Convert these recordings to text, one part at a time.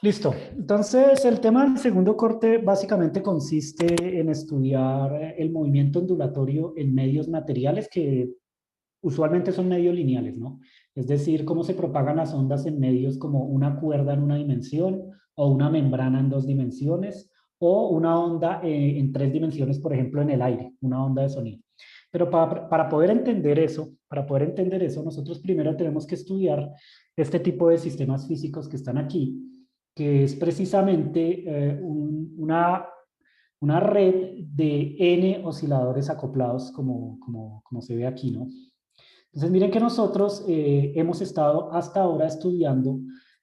Listo. Entonces, el tema del segundo corte básicamente consiste en estudiar el movimiento ondulatorio en medios materiales que usualmente son medios lineales, ¿no? Es decir, cómo se propagan las ondas en medios como una cuerda en una dimensión o una membrana en dos dimensiones o una onda en tres dimensiones, por ejemplo, en el aire, una onda de sonido. Pero para poder entender eso, nosotros primero tenemos que estudiar este tipo de sistemas físicos que están aquí, que es precisamente una red de N osciladores acoplados, como se ve aquí, ¿no? Entonces, miren que nosotros hemos estado hasta ahora estudiando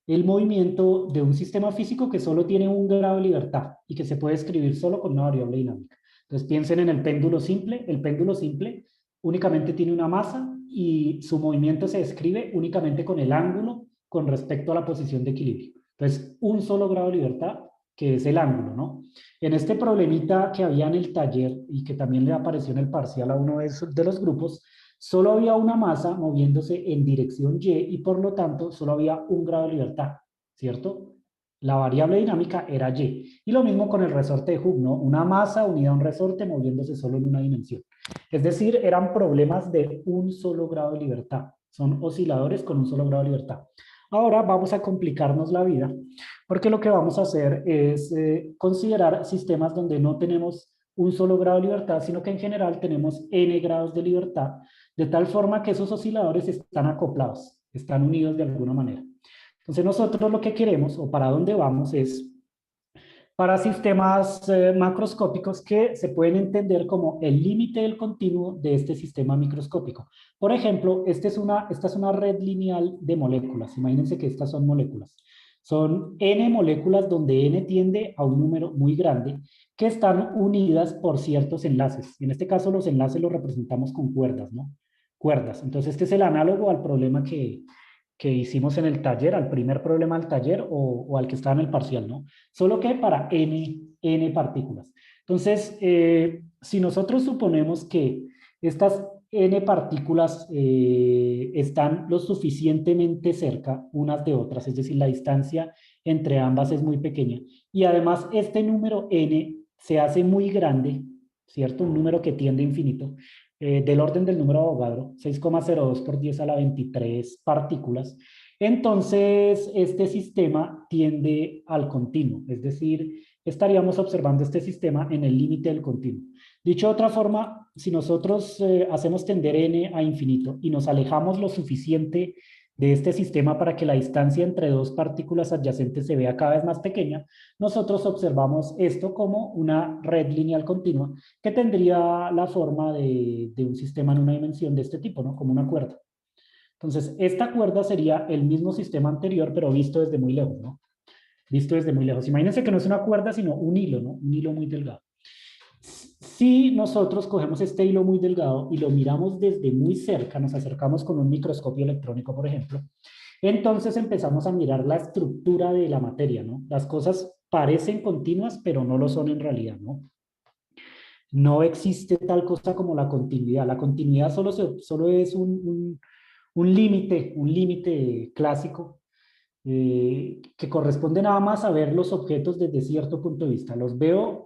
el movimiento de un sistema físico que solo tiene un grado de libertad y que se puede escribir solo con una variable dinámica. Entonces, piensen en el péndulo simple. El péndulo simple únicamente tiene una masa y su movimiento se describe únicamente con el ángulo con respecto a la posición de equilibrio. Entonces, un solo grado de libertad, que es el ángulo, ¿no? En este problemita que había en el taller y que también le apareció en el parcial a uno de los grupos, solo había una masa moviéndose en dirección Y y por lo tanto solo había un grado de libertad, ¿cierto? La variable dinámica era Y. Y lo mismo con el resorte de Hooke, ¿no? Una masa unida a un resorte moviéndose solo en una dimensión. Es decir, eran problemas de un solo grado de libertad. Son osciladores con un solo grado de libertad. Ahora vamos a complicarnos la vida, porque lo que vamos a hacer es considerar sistemas donde no tenemos un solo grado de libertad, sino que en general tenemos n grados de libertad, de tal forma que esos osciladores están acoplados, están unidos de alguna manera. Entonces nosotros lo que queremos o para dónde vamos es para sistemas macroscópicos que se pueden entender como el límite del continuo de este sistema microscópico. Por ejemplo, esta es una red lineal de moléculas. Imagínense que estas son moléculas. Son n moléculas donde n tiende a un número muy grande que están unidas por ciertos enlaces. En este caso los enlaces los representamos con cuerdas, ¿no? Cuerdas. Entonces este es el análogo al problema que hicimos en el taller, al primer problema del taller o al que estaba en el parcial, ¿no? Solo que para n partículas. Entonces, si nosotros suponemos que estas n partículas están lo suficientemente cerca unas de otras, es decir, la distancia entre ambas es muy pequeña, y además este número n se hace muy grande, ¿cierto? Un número que tiende a infinito, del orden del número de Avogadro, 6,02 por 10 a la 23 partículas, entonces este sistema tiende al continuo, es decir, estaríamos observando este sistema en el límite del continuo. Dicho de otra forma, si nosotros hacemos tender n a infinito y nos alejamos lo suficiente de este sistema para que la distancia entre dos partículas adyacentes se vea cada vez más pequeña, nosotros observamos esto como una red lineal continua que tendría la forma de un sistema en una dimensión de este tipo, ¿no? Como una cuerda. Entonces, esta cuerda sería el mismo sistema anterior, pero visto desde muy lejos, ¿no? Visto desde muy lejos. Imagínense que no es una cuerda, sino un hilo, ¿no? Un hilo muy delgado. Si nosotros cogemos este hilo muy delgado y lo miramos desde muy cerca, nos acercamos con un microscopio electrónico, por ejemplo, entonces empezamos a mirar la estructura de la materia, ¿no? Las cosas parecen continuas, pero no lo son en realidad, ¿no? No existe tal cosa como la continuidad. La continuidad solo es un límite clásico que corresponde nada más a ver los objetos desde cierto punto de vista. Los veo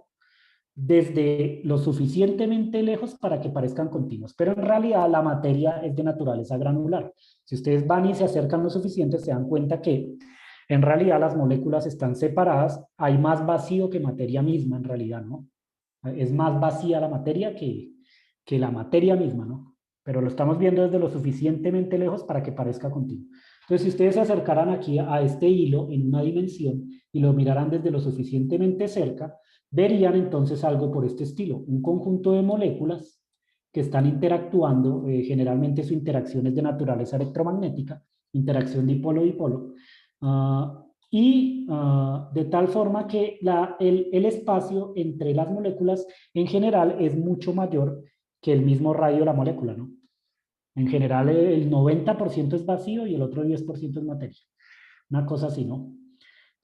desde lo suficientemente lejos para que parezcan continuos, pero en realidad la materia es de naturaleza granular. Si ustedes van y se acercan lo suficiente, se dan cuenta que en realidad las moléculas están separadas, hay más vacío que materia misma en realidad, ¿no? Es más vacía la materia que la materia misma, ¿no? Pero lo estamos viendo desde lo suficientemente lejos para que parezca continuo. Entonces, si ustedes se acercaran aquí a este hilo en una dimensión y lo miraran desde lo suficientemente cerca, verían entonces algo por este estilo, un conjunto de moléculas que están interactuando, generalmente su interacción es de naturaleza electromagnética, interacción dipolo-dipolo, de tal forma que el espacio entre las moléculas en general es mucho mayor que el mismo radio de la molécula, ¿no? En general el 90% es vacío y el otro 10% es materia. Una cosa así, ¿no?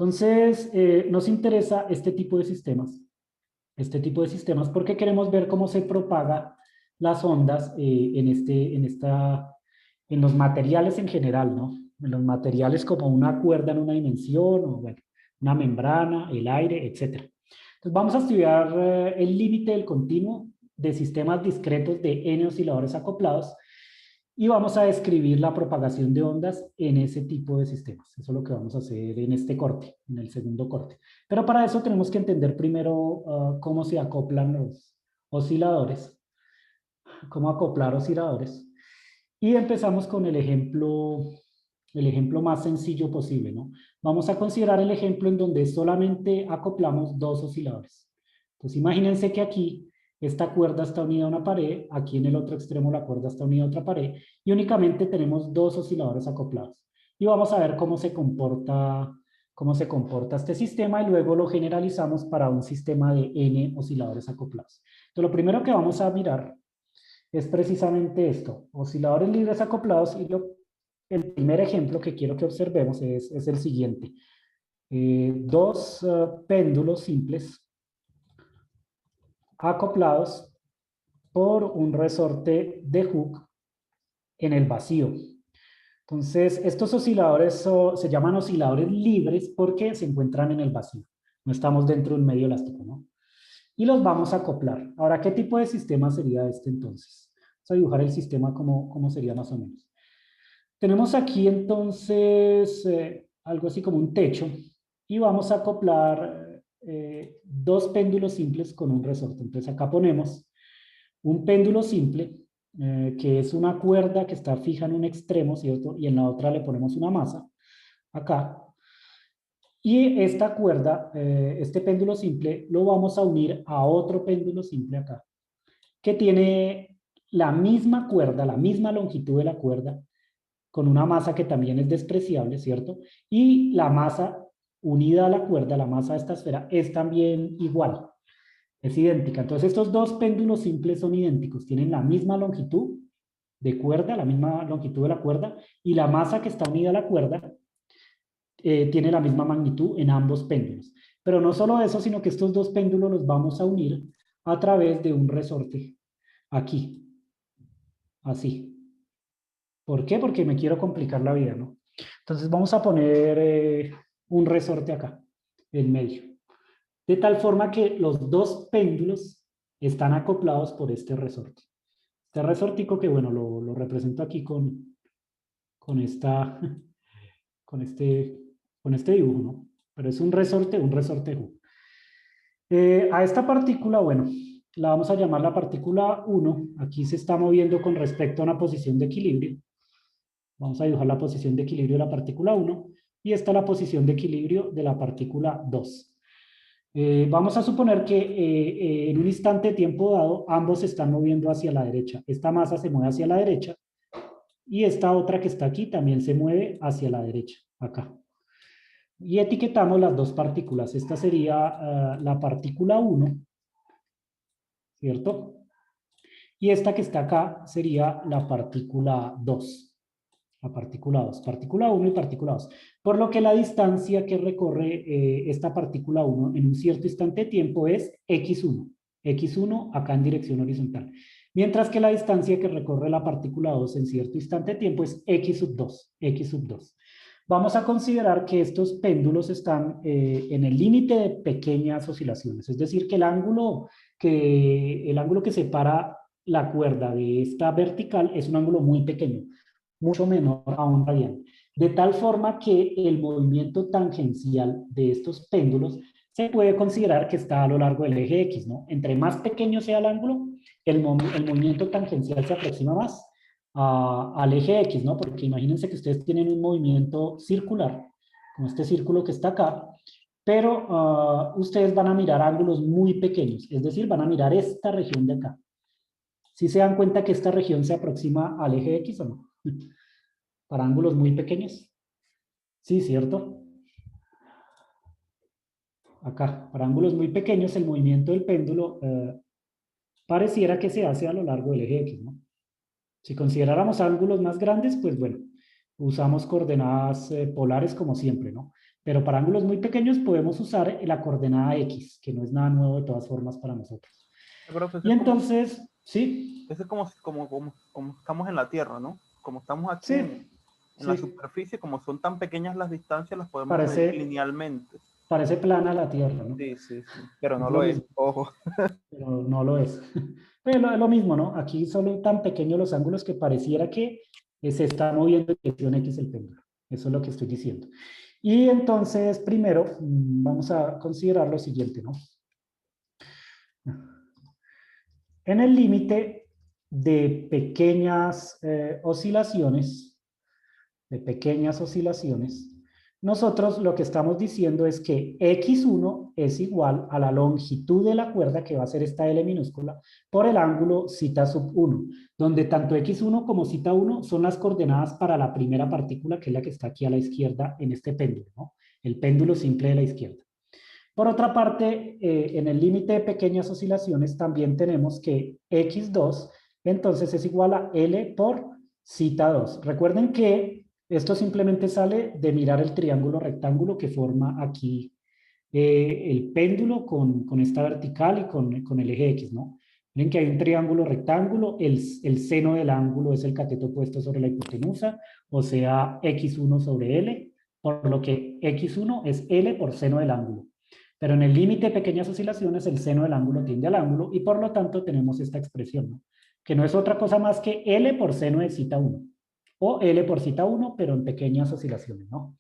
Entonces, nos interesa este tipo de sistemas porque queremos ver cómo se propaga las ondas en los materiales en general, ¿no? En los materiales como una cuerda en una dimensión, o bueno, una membrana, el aire, etc. Entonces vamos a estudiar el límite del continuo de sistemas discretos de n osciladores acoplados y vamos a describir la propagación de ondas en ese tipo de sistemas. Eso es lo que vamos a hacer en este corte, en el segundo corte. Pero para eso tenemos que entender primero cómo se acoplan los osciladores, cómo acoplar osciladores. Y empezamos con el ejemplo más sencillo posible, ¿no? Vamos a considerar el ejemplo en donde solamente acoplamos dos osciladores. Entonces imagínense que aquí esta cuerda está unida a una pared, aquí en el otro extremo la cuerda está unida a otra pared y únicamente tenemos dos osciladores acoplados. Y vamos a ver cómo se comporta este sistema y luego lo generalizamos para un sistema de n osciladores acoplados. Entonces lo primero que vamos a mirar es precisamente esto, osciladores libres acoplados, y el primer ejemplo que quiero que observemos es el siguiente. Dos péndulos simples acoplados por un resorte de Hooke en el vacío. Entonces, estos osciladores se llaman osciladores libres porque se encuentran en el vacío. No estamos dentro de un medio elástico, ¿no? Y los vamos a acoplar. Ahora, ¿qué tipo de sistema sería este entonces? Vamos a dibujar el sistema como sería más o menos. Tenemos aquí entonces algo así como un techo y vamos a acoplar dos péndulos simples con un resorte. Entonces acá ponemos un péndulo simple que es una cuerda que está fija en un extremo, ¿cierto? Y en la otra le ponemos una masa, acá. Y esta cuerda, este péndulo simple, lo vamos a unir a otro péndulo simple acá, que tiene la misma cuerda, la misma longitud de la cuerda, con una masa que también es despreciable, ¿cierto? Y la masa unida a la cuerda, la masa de esta esfera, es también igual, es idéntica. Entonces estos dos péndulos simples son idénticos, tienen la misma longitud de cuerda, la misma longitud de la cuerda, y la masa que está unida a la cuerda tiene la misma magnitud en ambos péndulos. Pero no solo eso, sino que estos dos péndulos los vamos a unir a través de un resorte aquí, así. ¿Por qué? Porque me quiero complicar la vida, ¿no? Entonces vamos a poner un resorte acá, en medio. De tal forma que los dos péndulos están acoplados por este resorte. Este resortico que, bueno, lo represento aquí con, esta, con, este, con este dibujo, ¿no? Pero es un resorte U. A esta partícula, bueno, la vamos a llamar la partícula 1. Aquí se está moviendo con respecto a una posición de equilibrio. Vamos a dibujar la posición de equilibrio de la partícula 1 y esta es la posición de equilibrio de la partícula 2. Vamos a suponer que en un instante de tiempo dado ambos se están moviendo hacia la derecha. Esta masa se mueve hacia la derecha y esta otra que está aquí también se mueve hacia la derecha, acá. Y etiquetamos las dos partículas. Esta sería la partícula 1, ¿cierto? Y esta que está acá sería la partícula 2. La partícula 2, partícula 1 y partícula 2. Por lo que la distancia que recorre esta partícula 1 en un cierto instante de tiempo es x1. x1 acá en dirección horizontal. Mientras que la distancia que recorre la partícula 2 en cierto instante de tiempo es x sub 2. X sub 2. Vamos a considerar que estos péndulos están en el límite de pequeñas oscilaciones. Es decir, que el ángulo que separa la cuerda de esta vertical es un ángulo muy pequeño, mucho menor a un radián. De tal forma que el movimiento tangencial de estos péndulos se puede considerar que está a lo largo del eje X, ¿no? Entre más pequeño sea el ángulo, el movimiento tangencial se aproxima más al eje X, ¿no? Porque imagínense que ustedes tienen un movimiento circular, como este círculo que está acá, pero ustedes van a mirar ángulos muy pequeños, es decir, van a mirar esta región de acá. ¿Sí se dan cuenta que esta región se aproxima al eje X o no? Para ángulos muy pequeños. Sí, ¿cierto? Acá, para ángulos muy pequeños, el movimiento del péndulo pareciera que se hace a lo largo del eje X, ¿no? Si consideráramos ángulos más grandes, pues bueno, usamos coordenadas polares como siempre, ¿no? Pero para ángulos muy pequeños podemos usar la coordenada X, que no es nada nuevo de todas formas para nosotros. Y entonces, sí. Eso es como estamos en la Tierra, ¿no? Como estamos aquí Sí, en la sí. superficie, como son tan pequeñas las distancias, las podemos medir Parece, linealmente. parece plana la Tierra, ¿no? Sí, sí, sí, pero Es no lo lo es, mismo, ojo. pero no lo es. Pero es lo mismo, ¿no? Aquí son tan pequeños los ángulos que pareciera que se está moviendo en dirección X el péndulo. Eso es lo que estoy diciendo. Y entonces, primero, vamos a considerar lo siguiente, ¿no? En el límite de pequeñas oscilaciones, nosotros lo que estamos diciendo es que x1 es igual a la longitud de la cuerda, que va a ser esta L minúscula, por el ángulo θ sub 1, donde tanto x1 como θ1 son las coordenadas para la primera partícula, que es la que está aquí a la izquierda en este péndulo, ¿no? El péndulo simple de la izquierda. Por otra parte, en el límite de pequeñas oscilaciones también tenemos que x2 entonces es igual a L por θ2. Recuerden que esto simplemente sale de mirar el triángulo rectángulo que forma aquí el péndulo con esta vertical y con el eje X, ¿no? Miren que hay un triángulo rectángulo, el seno del ángulo es el cateto puesto sobre la hipotenusa, o sea, x1 sobre L, por lo que x1 es L por seno del ángulo. Pero en el límite de pequeñas oscilaciones, el seno del ángulo tiende al ángulo y por lo tanto tenemos esta expresión, ¿no? Que no es otra cosa más que L por seno de θ1 o L por θ1, pero en pequeñas oscilaciones, ¿no?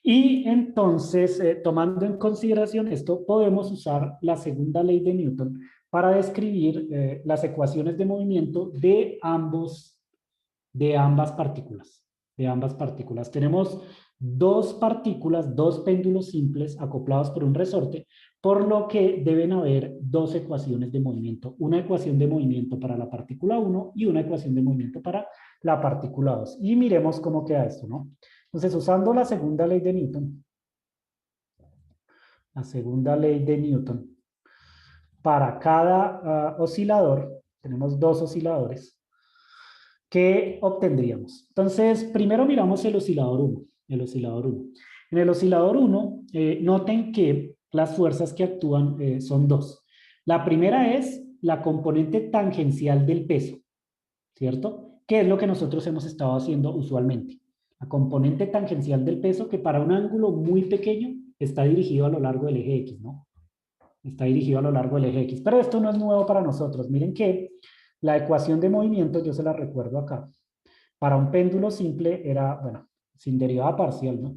Y entonces, tomando en consideración esto, podemos usar la segunda ley de Newton para describir las ecuaciones de movimiento de ambas partículas. De ambas partículas. Tenemos dos partículas, dos péndulos simples acoplados por un resorte, por lo que deben haber dos ecuaciones de movimiento. Una ecuación de movimiento para la partícula 1 y una ecuación de movimiento para la partícula 2. Y miremos cómo queda esto, ¿no? Entonces, usando la segunda ley de Newton, para cada oscilador, tenemos dos osciladores, ¿qué obtendríamos? Entonces, primero miramos el oscilador 1. En el oscilador 1, noten que las fuerzas que actúan son dos. La primera es la componente tangencial del peso, ¿cierto? Que es lo que nosotros hemos estado haciendo usualmente. La componente tangencial del peso, que para un ángulo muy pequeño está dirigido a lo largo del eje X, ¿no? Está dirigido a lo largo del eje X. Pero esto no es nuevo para nosotros. Miren que la ecuación de movimiento, yo se la recuerdo acá. Para un péndulo simple era, bueno, sin derivada parcial, ¿no?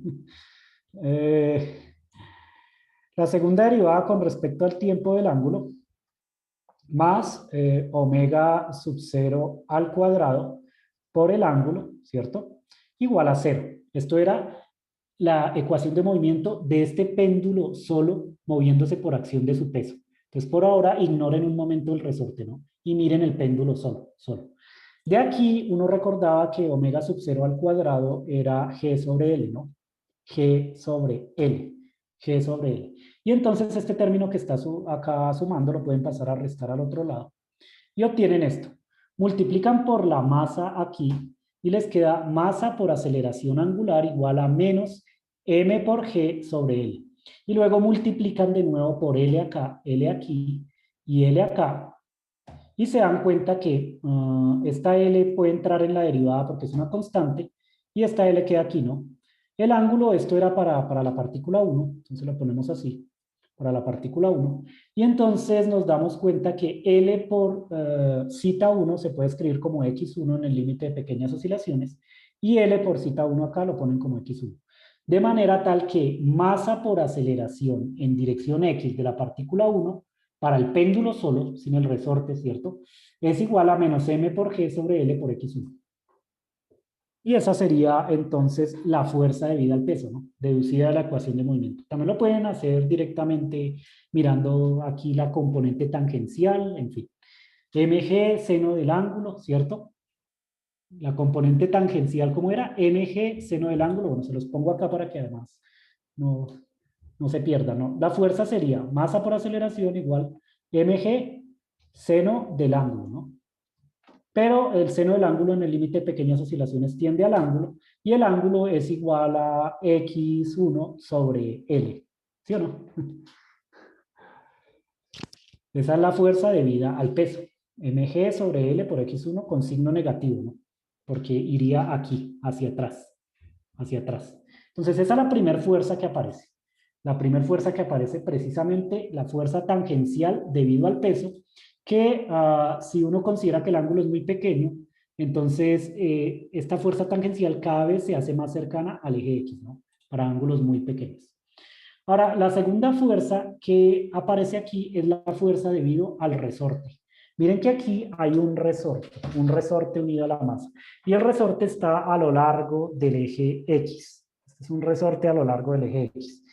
La segunda derivada con respecto al tiempo del ángulo, más omega sub 0 al cuadrado por el ángulo, ¿cierto? Igual a 0. Esto era la ecuación de movimiento de este péndulo solo moviéndose por acción de su peso. Entonces, por ahora, ignoren un momento el resorte, ¿no? Y miren el péndulo solo. De aquí, uno recordaba que omega sub 0 al cuadrado era G sobre L, ¿no? G sobre L. G sobre L. Y entonces este término que está acá sumando lo pueden pasar a restar al otro lado. Y obtienen esto. Multiplican por la masa aquí y les queda masa por aceleración angular igual a menos m por g sobre L. Y luego multiplican de nuevo por L acá, L aquí y L acá. Y se dan cuenta que esta L puede entrar en la derivada porque es una constante y esta L queda aquí, ¿no? El ángulo, esto era para la partícula 1, entonces lo ponemos así, para la partícula 1. Y entonces nos damos cuenta que L por θ1 se puede escribir como x1 en el límite de pequeñas oscilaciones y L por θ1 acá lo ponen como x1. De manera tal que masa por aceleración en dirección x de la partícula 1 para el péndulo solo, sin el resorte, ¿cierto? Es igual a menos m por g sobre L por x1. Y esa sería entonces la fuerza debida al peso, ¿no? Deducida de la ecuación de movimiento. También lo pueden hacer directamente mirando aquí la componente tangencial, en fin. mg, seno del ángulo, ¿cierto? La componente tangencial, ¿cómo era? mg, seno del ángulo. Bueno, se los pongo acá para que además no, no se pierda, ¿no? La fuerza sería masa por aceleración igual mg, seno del ángulo, ¿no? Pero el seno del ángulo en el límite de pequeñas oscilaciones tiende al ángulo y el ángulo es igual a x1 sobre L. ¿Sí o no? Esa es la fuerza debida al peso. mg sobre L por x1 con signo negativo, ¿no? Porque iría aquí, hacia atrás. Hacia atrás. Entonces, esa es la primera fuerza que aparece. La primera fuerza que aparece precisamente la fuerza tangencial debido al peso, que si uno considera que el ángulo es muy pequeño, entonces esta fuerza tangencial cada vez se hace más cercana al eje X, ¿no? Para ángulos muy pequeños. Ahora, la segunda fuerza que aparece aquí es la fuerza debido al resorte. Miren que aquí hay un resorte unido a la masa. Y el resorte está a lo largo del eje X. Este es un resorte a lo largo del eje X.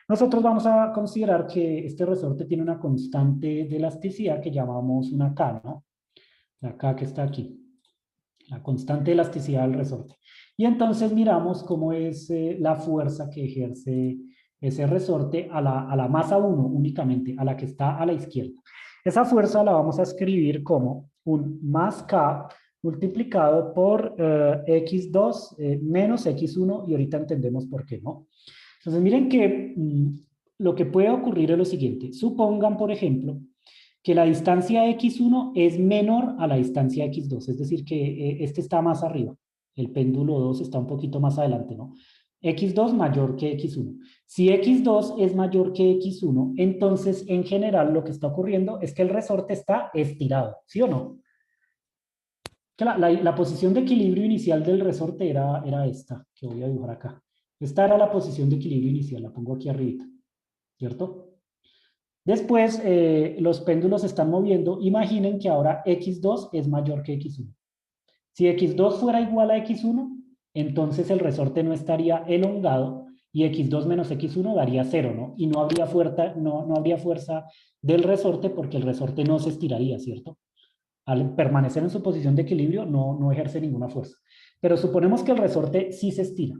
Nosotros vamos a considerar que este resorte tiene una constante de elasticidad que llamamos una K, ¿no? La K que está aquí. La constante de elasticidad del resorte. Y entonces miramos cómo es la fuerza que ejerce ese resorte a la masa 1 únicamente, a la que está a la izquierda. Esa fuerza la vamos a escribir como un más K multiplicado por X2 menos X1 y ahorita entendemos por qué, ¿no? Entonces miren que lo que puede ocurrir es lo siguiente. Supongan, por ejemplo, que la distancia x1 es menor a la distancia x2, es decir, que este está más arriba, el péndulo 2 está un poquito más adelante, ¿no? X2 mayor que X1. Si X2 es mayor que X1, entonces en general lo que está ocurriendo es que el resorte está estirado, ¿sí o no? Que la posición de equilibrio inicial del resorte era esta, que voy a dibujar acá. Esta era la posición de equilibrio inicial, la pongo aquí arriba, ¿cierto? Después, los péndulos se están moviendo. Imaginen que ahora x2 es mayor que x1. Si x2 fuera igual a x1, entonces el resorte no estaría elongado y x2 menos x1 daría 0, ¿no? Y no habría fuerza del resorte porque el resorte no se estiraría, ¿cierto? Al permanecer en su posición de equilibrio no ejerce ninguna fuerza. Pero suponemos que el resorte sí se estira.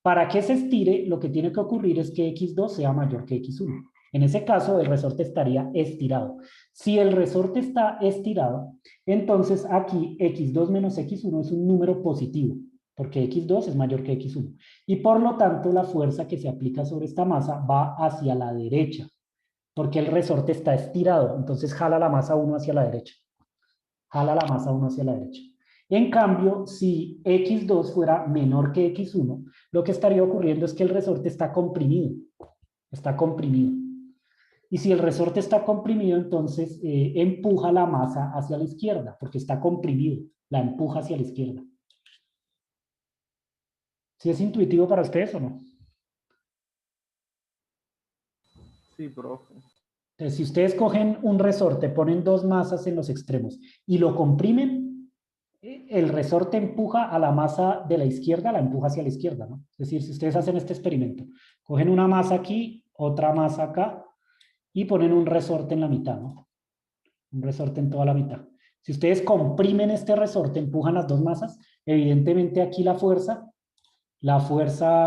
Para que se estire, lo que tiene que ocurrir es que x2 sea mayor que x1. En ese caso, el resorte estaría estirado. Si el resorte está estirado, entonces aquí x2 menos x1 es un número positivo, porque x2 es mayor que x1. Y por lo tanto, la fuerza que se aplica sobre esta masa va hacia la derecha, porque el resorte está estirado, entonces jala la masa 1 hacia la derecha. Jala la masa 1 hacia la derecha. En cambio, si x2 fuera menor que x1, lo que estaría ocurriendo es que el resorte está comprimido. Está comprimido. Y si el resorte está comprimido, entonces empuja la masa hacia la izquierda, porque está comprimido. La empuja hacia la izquierda. ¿Sí es intuitivo para ustedes o no? Sí, profe. Entonces, si ustedes cogen un resorte, ponen dos masas en los extremos y lo comprimen, el resorte empuja a la masa de la izquierda, la empuja hacia la izquierda, ¿no? Es decir, si ustedes hacen este experimento, cogen una masa aquí, otra masa acá, y ponen un resorte en la mitad, ¿no? Un resorte en toda la mitad. Si ustedes comprimen este resorte, empujan las dos masas, evidentemente aquí la fuerza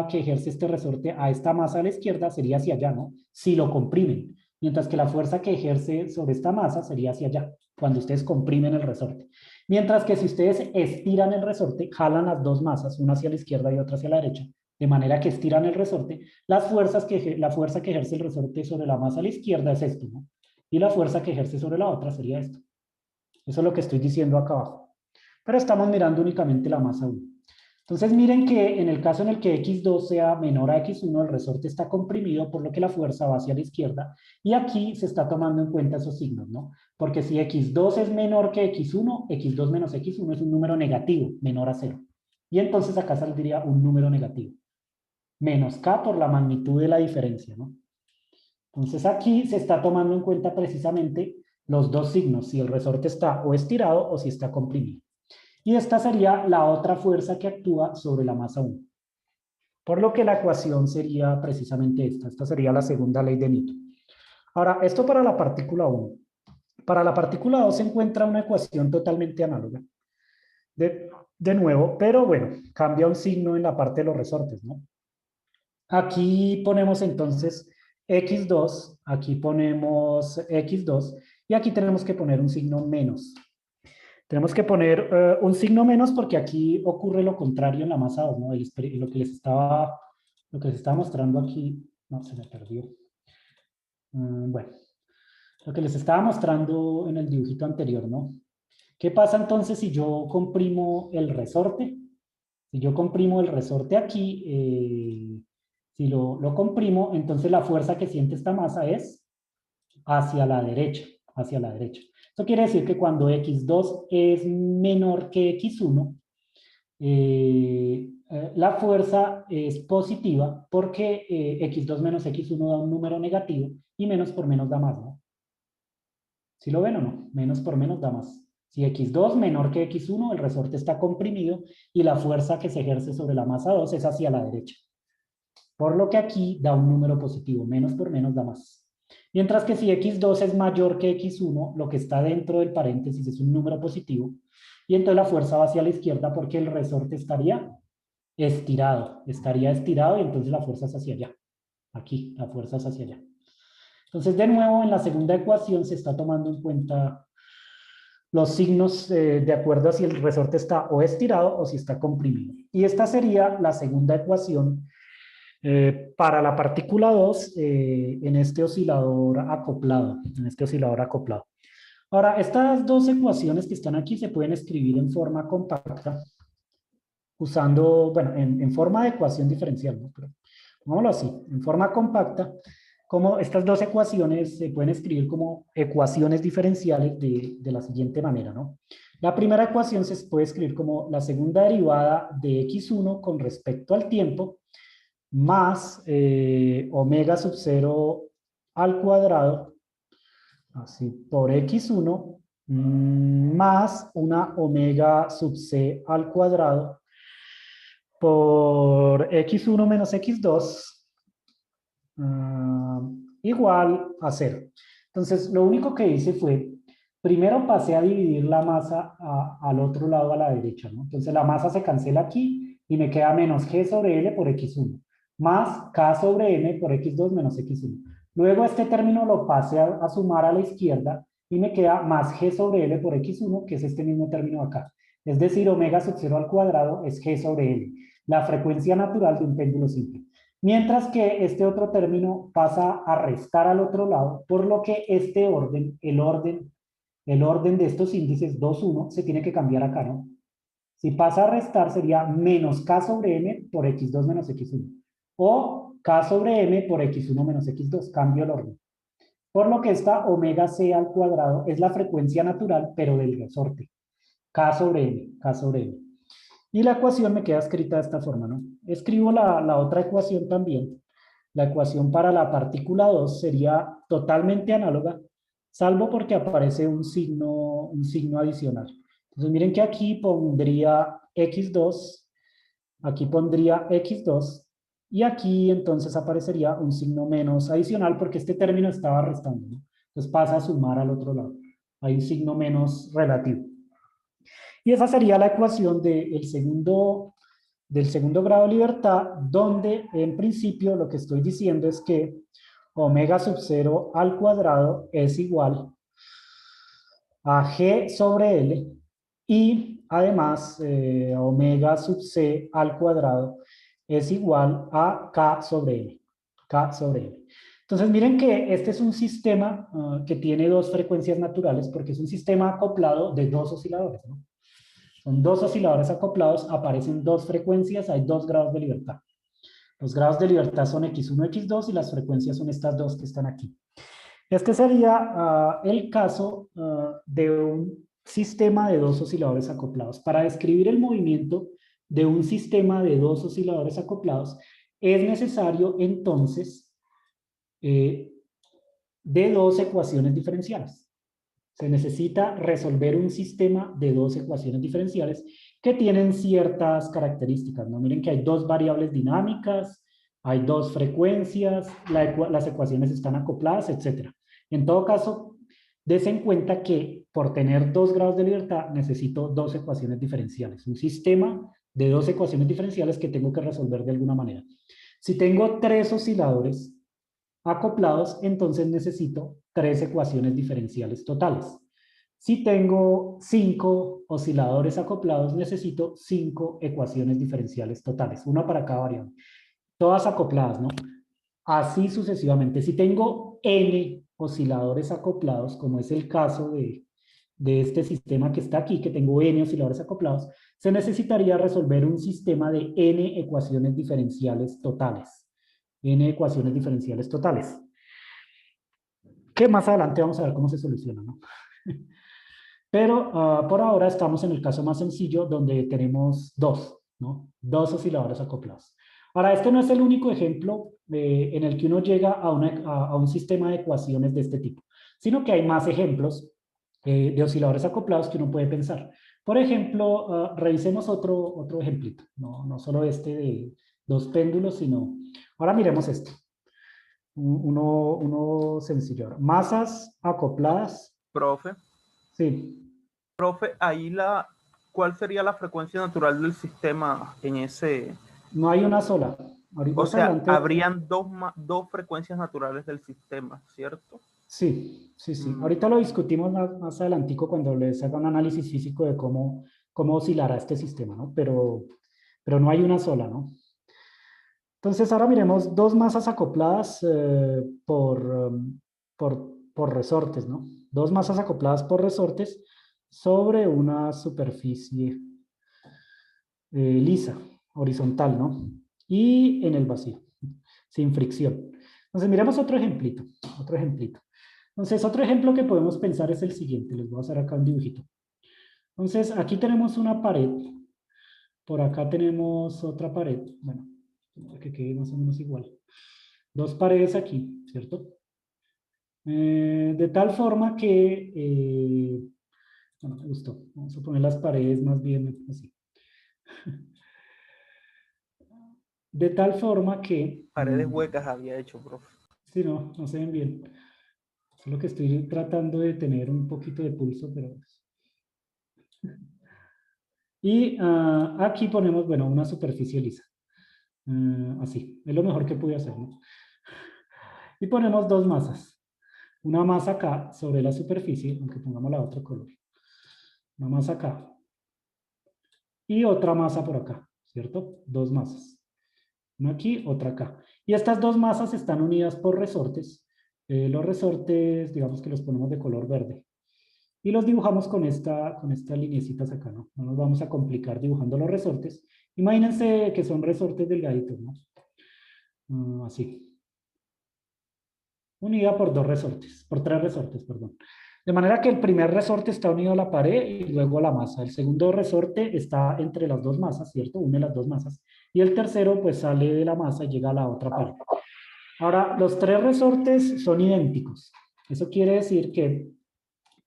que ejerce este resorte a esta masa a la izquierda sería hacia allá, ¿no? Si lo comprimen. Mientras que la fuerza que ejerce sobre esta masa sería hacia allá, cuando ustedes comprimen el resorte. Mientras que si ustedes estiran el resorte, jalan las dos masas, una hacia la izquierda y otra hacia la derecha, de manera que estiran el resorte, la fuerza que ejerce el resorte sobre la masa a la izquierda es esto, ¿no? Y la fuerza que ejerce sobre la otra sería esto. Eso es lo que estoy diciendo acá abajo. Pero estamos mirando únicamente la masa 1. Entonces miren que en el caso en el que x2 sea menor a x1, el resorte está comprimido, por lo que la fuerza va hacia la izquierda. Y aquí se está tomando en cuenta esos signos, ¿no? Porque si x2 es menor que x1, x2 menos x1 es un número negativo, menor a 0. Y entonces acá saldría un número negativo. Menos k por la magnitud de la diferencia, ¿no? Entonces aquí se está tomando en cuenta precisamente los dos signos, si el resorte está o estirado o si está comprimido. Y esta sería la otra fuerza que actúa sobre la masa 1. Por lo que la ecuación sería precisamente esta. Esta sería la segunda ley de Newton. Ahora, esto para la partícula 1. Para la partícula 2 se encuentra una ecuación totalmente análoga. De nuevo, pero bueno, cambia un signo en la parte de los resortes, ¿no? Aquí ponemos entonces x2, aquí ponemos x2, y aquí tenemos que poner un signo menos. Tenemos que poner un signo menos porque aquí ocurre lo contrario en la masa 2, ¿no? Lo que les estaba mostrando aquí, no, se me perdió. Bueno, lo que les estaba mostrando en el dibujito anterior, ¿no? ¿Qué pasa entonces si yo comprimo el resorte? Si yo comprimo el resorte aquí, Si lo comprimo, entonces la fuerza que siente esta masa es hacia la derecha, hacia la derecha. Esto quiere decir que cuando x2 es menor que x1, la fuerza es positiva porque x2 menos x1 da un número negativo y menos por menos da más, ¿no? ¿Sí lo ven o no? Menos por menos da más. Si x2 menor que x1, el resorte está comprimido y la fuerza que se ejerce sobre la masa 2 es hacia la derecha. Por lo que aquí da un número positivo, menos por menos da más. Mientras que si x2 es mayor que x1, lo que está dentro del paréntesis es un número positivo, y entonces la fuerza va hacia la izquierda porque el resorte estaría estirado y entonces la fuerza es hacia allá. Aquí, la fuerza es hacia allá. Entonces, de nuevo, en la segunda ecuación se está tomando en cuenta los signos de acuerdo a si el resorte está o estirado o si está comprimido. Y esta sería la segunda ecuación para la partícula 2 en este oscilador acoplado. Ahora, estas dos ecuaciones que están aquí se pueden escribir en forma compacta usando, bueno, en forma de ecuación diferencial, ¿no? Pero pongámoslo así, en forma compacta, como estas dos ecuaciones se pueden escribir como ecuaciones diferenciales de la siguiente manera, ¿no? La primera ecuación se puede escribir como la segunda derivada de x1 con respecto al tiempo más omega sub 0 al cuadrado, así por x1, más una omega sub c al cuadrado por x1 menos x2 igual a 0. Entonces, lo único que hice fue, primero pasé a dividir la masa al otro lado, a la derecha, ¿no? Entonces, la masa se cancela aquí y me queda menos g sobre l por x1, más k sobre m por x2 menos x1. Luego, este término lo pasé a sumar a la izquierda y me queda más g sobre l por x1, que es este mismo término acá. Es decir, omega sub 0 al cuadrado es g sobre l, la frecuencia natural de un péndulo simple. Mientras que este otro término pasa a restar al otro lado, por lo que este orden, el orden de estos índices 2, 1, se tiene que cambiar acá, ¿no? Si pasa a restar sería menos k sobre m por x2 menos x1. O k sobre m por x1 menos x2, cambio el orden. Por lo que esta omega c al cuadrado es la frecuencia natural, pero del resorte. K sobre m, k sobre m. Y la ecuación me queda escrita de esta forma, ¿no? Escribo la otra ecuación también. La ecuación para la partícula 2 sería totalmente análoga, salvo porque aparece un signo adicional. Entonces miren que aquí pondría x2, aquí pondría x2, y aquí entonces aparecería un signo menos adicional porque este término estaba restando, ¿no? Entonces pasa a sumar al otro lado. Hay un signo menos relativo. Y esa sería la ecuación del segundo grado de libertad, donde en principio lo que estoy diciendo es que omega sub 0 al cuadrado es igual a g sobre l y además omega sub c al cuadrado es igual a k sobre l. K sobre l. Entonces miren que este es un sistema que tiene dos frecuencias naturales porque es un sistema acoplado de dos osciladores, ¿no? Son dos osciladores acoplados, aparecen dos frecuencias, hay dos grados de libertad. Los grados de libertad son x1, x2 y las frecuencias son estas dos que están aquí. Este sería el caso de un sistema de dos osciladores acoplados. Para describir el movimiento de un sistema de dos osciladores acoplados, es necesario entonces de dos ecuaciones diferenciales. Se necesita resolver un sistema de dos ecuaciones diferenciales que tienen ciertas características, ¿no? Miren que hay dos variables dinámicas, hay dos frecuencias, las ecuaciones están acopladas, etc. En todo caso, des en cuenta que por tener dos grados de libertad necesito dos ecuaciones diferenciales, un sistema de dos ecuaciones diferenciales que tengo que resolver de alguna manera. Si tengo tres osciladores acoplados, entonces necesito tres ecuaciones diferenciales totales. Si tengo 5 osciladores acoplados, necesito 5 ecuaciones diferenciales totales, una para cada variable. Todas acopladas, ¿no? Así sucesivamente. Si tengo n osciladores acoplados, como es el caso de este sistema que está aquí, que tengo n osciladores acoplados, se necesitaría resolver un sistema de n ecuaciones diferenciales totales. n ecuaciones diferenciales totales. Que más adelante vamos a ver cómo se soluciona, ¿no? Pero por ahora estamos en el caso más sencillo donde tenemos dos, ¿no? Dos osciladores acoplados. Ahora, este no es el único ejemplo en el que uno llega a un sistema de ecuaciones de este tipo, sino que hay más ejemplos de osciladores acoplados que uno puede pensar. Por ejemplo, revisemos otro ejemplito, no solo este de dos péndulos, sino... Ahora miremos este, uno sencillo. Ahora, masas acopladas, Profe, sí. ahí ¿cuál sería la frecuencia natural del sistema en ese? No hay una sola. Ahorita O más sea, adelante, habrían dos frecuencias naturales del sistema, ¿cierto? sí. Mm, Ahorita lo discutimos más adelantico cuando les haga un análisis físico de cómo oscilará este sistema, ¿no? Pero no hay una sola, ¿no? Entonces ahora miremos dos masas acopladas por resortes, ¿no? Dos masas acopladas por resortes sobre una superficie lisa, horizontal, ¿no? Y en el vacío, sin fricción. Entonces, miremos otro ejemplito, otro ejemplito. Entonces, otro ejemplo que podemos pensar es el siguiente. Les voy a hacer acá un dibujito. Entonces, aquí tenemos una pared. Por acá tenemos otra pared. Bueno, que quede más o menos igual. Dos paredes aquí, ¿cierto? De tal forma que... no me gustó. Vamos a poner las paredes más bien así. De tal forma que... paredes huecas había hecho, profe. sí, no se ven bien. Es lo que estoy tratando de tener un poquito de pulso, pero... Y aquí ponemos, bueno, una superficie lisa. Así, es lo mejor que pude hacer, ¿no? Y ponemos dos masas. Una masa acá sobre la superficie, aunque pongamos la otra color. Una masa acá. Y otra masa por acá, ¿cierto? Dos masas. Una aquí, otra acá. Y estas dos masas están unidas por resortes. Los resortes, digamos que los ponemos de color verde. Y los dibujamos con estas lineecitas acá, ¿no? No nos vamos a complicar dibujando los resortes. Imagínense que son resortes delgaditos, ¿no? Así. Unida por dos resortes, por tres resortes, perdón. De manera que el primer resorte está unido a la pared y luego a la masa. El segundo resorte está entre las dos masas, ¿cierto? Une las dos masas. Y el tercero, pues sale de la masa y llega a la otra pared. Ahora, los tres resortes son idénticos. Eso quiere decir que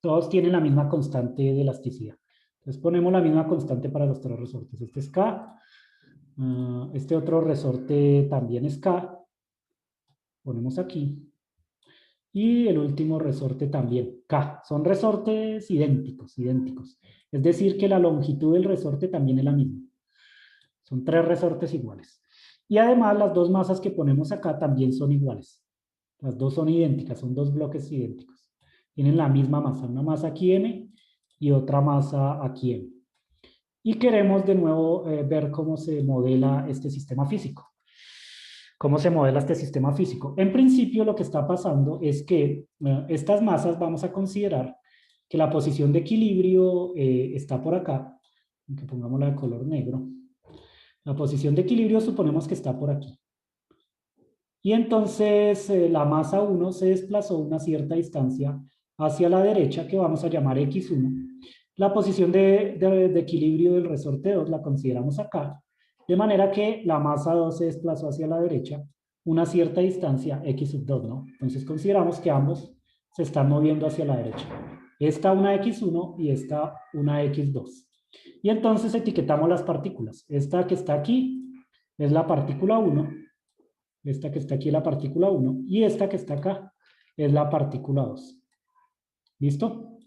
todos tienen la misma constante de elasticidad. Entonces ponemos la misma constante para los tres resortes. Este es K, este otro resorte también es K, ponemos aquí, y el último resorte también, K. Son resortes idénticos. Es decir, que la longitud del resorte también es la misma. Son tres resortes iguales. Y además las dos masas que ponemos acá también son iguales. Las dos son idénticas, son dos bloques idénticos. Tienen la misma masa, una masa aquí M y otra masa aquí M. Y queremos de nuevo ver cómo se modela este sistema físico. ¿Cómo se modela este sistema físico? En principio lo que está pasando es que estas masas vamos a considerar que la posición de equilibrio está por acá, aunque pongámosla de color negro. La posición de equilibrio suponemos que está por aquí. Y entonces la masa 1 se desplazó una cierta distancia hacia la derecha que vamos a llamar X1. La posición de equilibrio del resorte 2 la consideramos acá, de manera que la masa 2 se desplazó hacia la derecha una cierta distancia X2, ¿no? Entonces consideramos que ambos se están moviendo hacia la derecha. Esta una X1 y esta una X2. Y entonces etiquetamos las partículas. Esta que está aquí es la partícula 1, esta que está aquí es la partícula 1 y esta que está acá es la partícula 2. ¿Listo?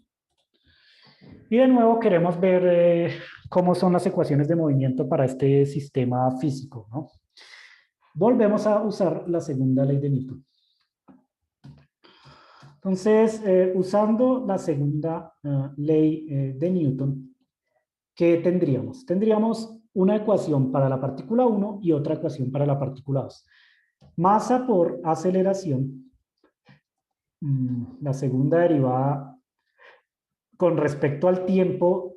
Y de nuevo queremos ver cómo son las ecuaciones de movimiento para este sistema físico, ¿no? Volvemos a usar la segunda ley de Newton. Entonces, usando la segunda ley de Newton, ¿qué tendríamos? Tendríamos una ecuación para la partícula 1 y otra ecuación para la partícula 2. Masa por aceleración, la segunda derivada con respecto al tiempo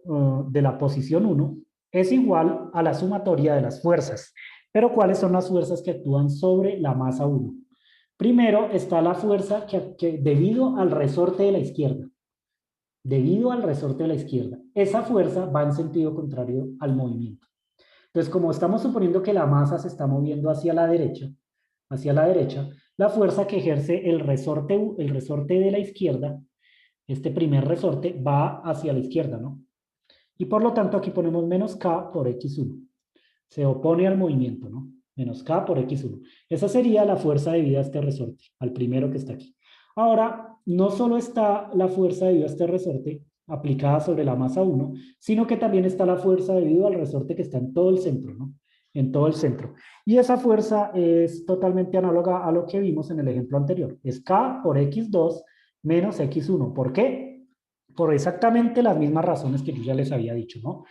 de la posición 1 es igual a la sumatoria de las fuerzas Pero ¿cuáles son las fuerzas que actúan sobre la masa 1? Primero está la fuerza que debido al resorte de la izquierda, debido al resorte de la izquierda, esa fuerza va en sentido contrario al movimiento. Entonces, como estamos suponiendo que la masa se está moviendo hacia la derecha, la fuerza que ejerce el resorte de la izquierda, este primer resorte, va hacia la izquierda, ¿no? Y por lo tanto aquí ponemos menos K por X1. Se opone al movimiento, ¿no? Menos K por X1. Esa sería la fuerza debida a este resorte, al primero que está aquí. Ahora, no solo está la fuerza debida a este resorte aplicada sobre la masa 1, sino que también está la fuerza debido al resorte que está en todo el centro, ¿no? En todo el centro. Y esa fuerza es totalmente análoga a lo que vimos en el ejemplo anterior. Es K por X2 menos X1. ¿Por qué? Por exactamente las mismas razones que yo ya les había dicho, ¿no?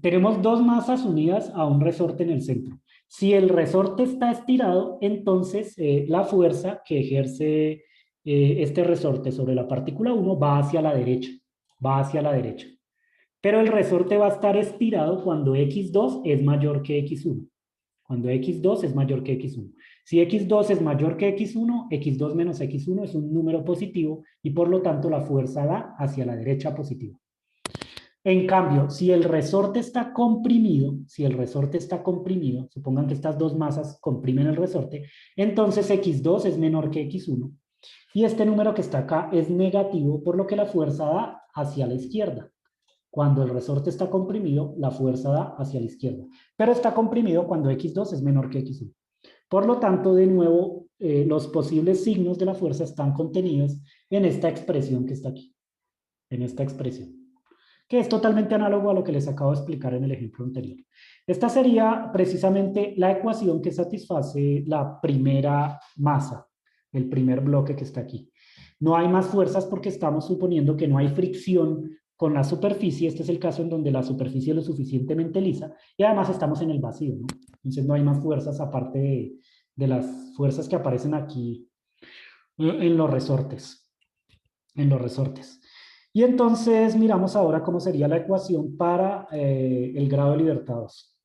Tenemos dos masas unidas a un resorte en el centro. Si el resorte está estirado, entonces la fuerza que ejerce este resorte sobre la partícula 1 va hacia la derecha, va hacia la derecha. Pero el resorte va a estar estirado cuando X2 es mayor que X1. Cuando X2 es mayor que X1. Si X2 es mayor que X1, X2 menos X1 es un número positivo y por lo tanto la fuerza da hacia la derecha positiva. En cambio, si el resorte está comprimido, supongan que estas dos masas comprimen el resorte, entonces X2 es menor que X1 y este número que está acá es negativo, por lo que la fuerza da hacia la izquierda. Cuando el resorte está comprimido, la fuerza da hacia la izquierda, pero está comprimido cuando X2 es menor que X1. Por lo tanto, de nuevo, los posibles signos de la fuerza están contenidos en esta expresión que está aquí, en esta expresión, que es totalmente análogo a lo que les acabo de explicar en el ejemplo anterior. Esta sería precisamente la ecuación que satisface la primera masa, el primer bloque que está aquí. No hay más fuerzas porque estamos suponiendo que no hay fricción con la superficie. Este es el caso en donde la superficie es lo suficientemente lisa y además estamos en el vacío, ¿no? Entonces no hay más fuerzas aparte de las fuerzas que aparecen aquí en los resortes. En los resortes. Y entonces miramos ahora cómo sería la ecuación para el grado de libertad 2.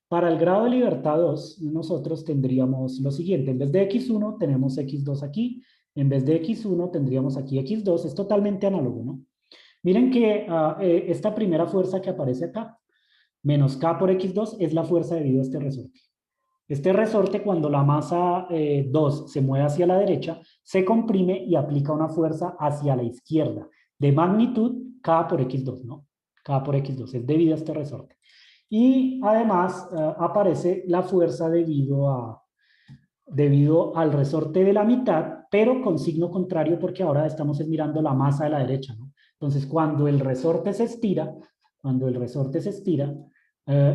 Para el grado de libertad 2, nosotros tendríamos lo siguiente. En vez de X1 tenemos X2 aquí. En vez de X1 tendríamos aquí X2. Es totalmente análogo, ¿no? Miren que esta primera fuerza que aparece acá, menos K por X2, es la fuerza debido a este resorte. Este resorte, cuando la masa 2 se mueve hacia la derecha, se comprime y aplica una fuerza hacia la izquierda, de magnitud K por X2, ¿no? K por X2, es debido a este resorte. Y además aparece la fuerza debido al resorte de la mitad, pero con signo contrario porque ahora estamos mirando la masa de la derecha, ¿no? Entonces, cuando el resorte se estira,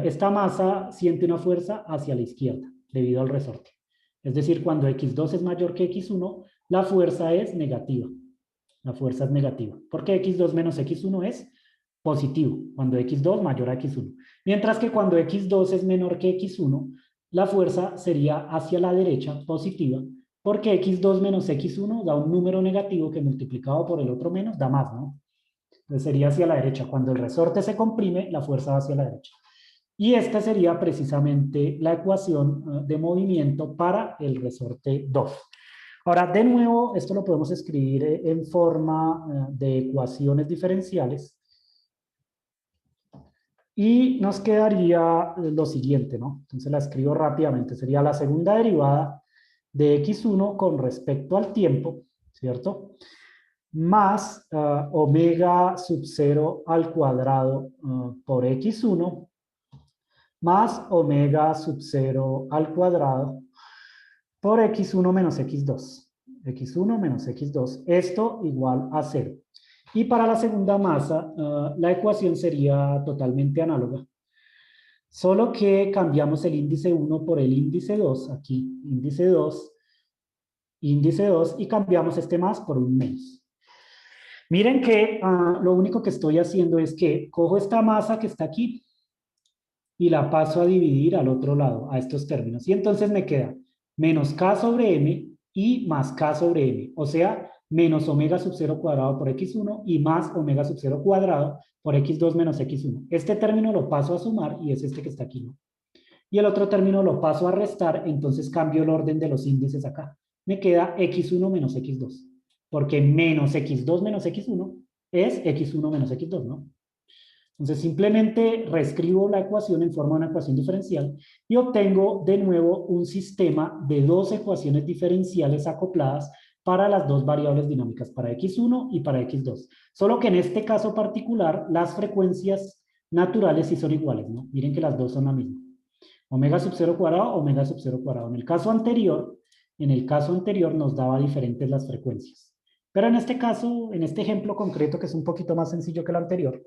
esta masa siente una fuerza hacia la izquierda debido al resorte. Es decir, cuando X2 es mayor que X1, la fuerza es negativa. La fuerza es negativa. Porque X2 menos X1 es positivo, cuando X2 mayor a X1. Mientras que cuando X2 es menor que X1, la fuerza sería hacia la derecha, positiva, porque X2 menos X1 da un número negativo que multiplicado por el otro menos da más, ¿no? Entonces sería hacia la derecha. Cuando el resorte se comprime, la fuerza va hacia la derecha. Y esta sería precisamente la ecuación de movimiento para el resorte 2. Ahora, de nuevo, esto lo podemos escribir en forma de ecuaciones diferenciales. Y nos quedaría lo siguiente, ¿no? Entonces la escribo rápidamente. Sería la segunda derivada de X1 con respecto al tiempo, ¿cierto? Más omega sub 0 al cuadrado por X1 más omega sub 0 al cuadrado por X1 menos X2. X1 menos X2. Esto igual a 0. Y para la segunda masa, la ecuación sería totalmente análoga. Solo que cambiamos el índice 1 por el índice 2. Aquí, índice 2, y cambiamos este más por un menos. Miren que lo único que estoy haciendo es que cojo esta masa que está aquí y la paso a dividir al otro lado, a estos términos. Y entonces me queda menos K sobre M y más K sobre M. O sea, menos omega sub 0 cuadrado por X1 y más omega sub 0 cuadrado por X2 menos X1. Este término lo paso a sumar y es este que está aquí, ¿no? y el otro término lo paso a restar, entonces cambio el orden de los índices acá. Me queda x1 menos x2, porque menos x2 menos x1 es x1 menos x2, ¿no? Entonces simplemente reescribo la ecuación en forma de una ecuación diferencial y obtengo de nuevo un sistema de dos ecuaciones diferenciales acopladas para las dos variables dinámicas, para x1 y para x2. Solo que en este caso particular las frecuencias naturales sí son iguales, ¿no? Miren que las dos son la misma. Omega sub 0 cuadrado, omega sub 0 cuadrado. En el caso anterior nos daba diferentes las frecuencias. Pero en este caso, en este ejemplo concreto, que es un poquito más sencillo que el anterior,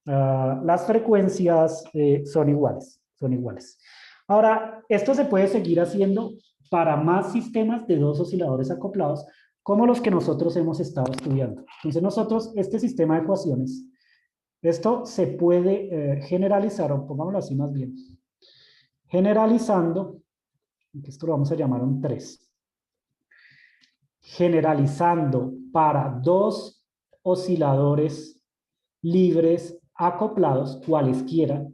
las frecuencias son iguales, son iguales. Ahora, esto se puede seguir haciendo para más sistemas de dos osciladores acoplados, como los que nosotros hemos estado estudiando. Entonces nosotros, este sistema de ecuaciones, esto se puede generalizar, o pongámoslo así más bien, generalizando, esto lo vamos a llamar un 3, generalizando para dos osciladores libres acoplados, cualesquiera,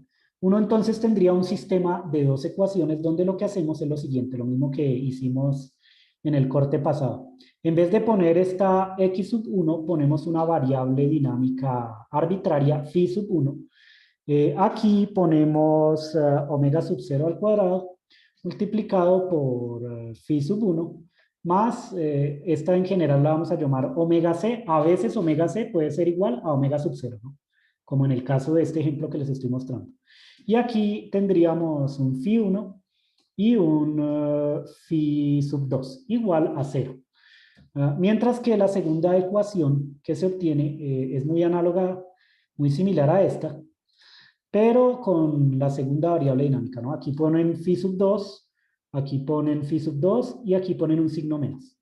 uno entonces tendría un sistema de dos ecuaciones donde lo que hacemos es lo siguiente, lo mismo que hicimos en el corte pasado. En vez de poner esta x sub 1, ponemos una variable dinámica arbitraria, phi sub 1. Aquí ponemos omega sub 0 al cuadrado multiplicado por phi sub 1 más esta en general la vamos a llamar omega c. A veces omega c puede ser igual a omega sub 0, ¿no? Como en el caso de este ejemplo que les estoy mostrando. Y aquí tendríamos un phi 1 y un phi sub 2 igual a 0. Mientras que la segunda ecuación que se obtiene es muy análoga, muy similar a esta, pero con la segunda variable dinámica, ¿no? Aquí ponen phi sub 2, aquí ponen phi sub 2 y aquí ponen un signo menos.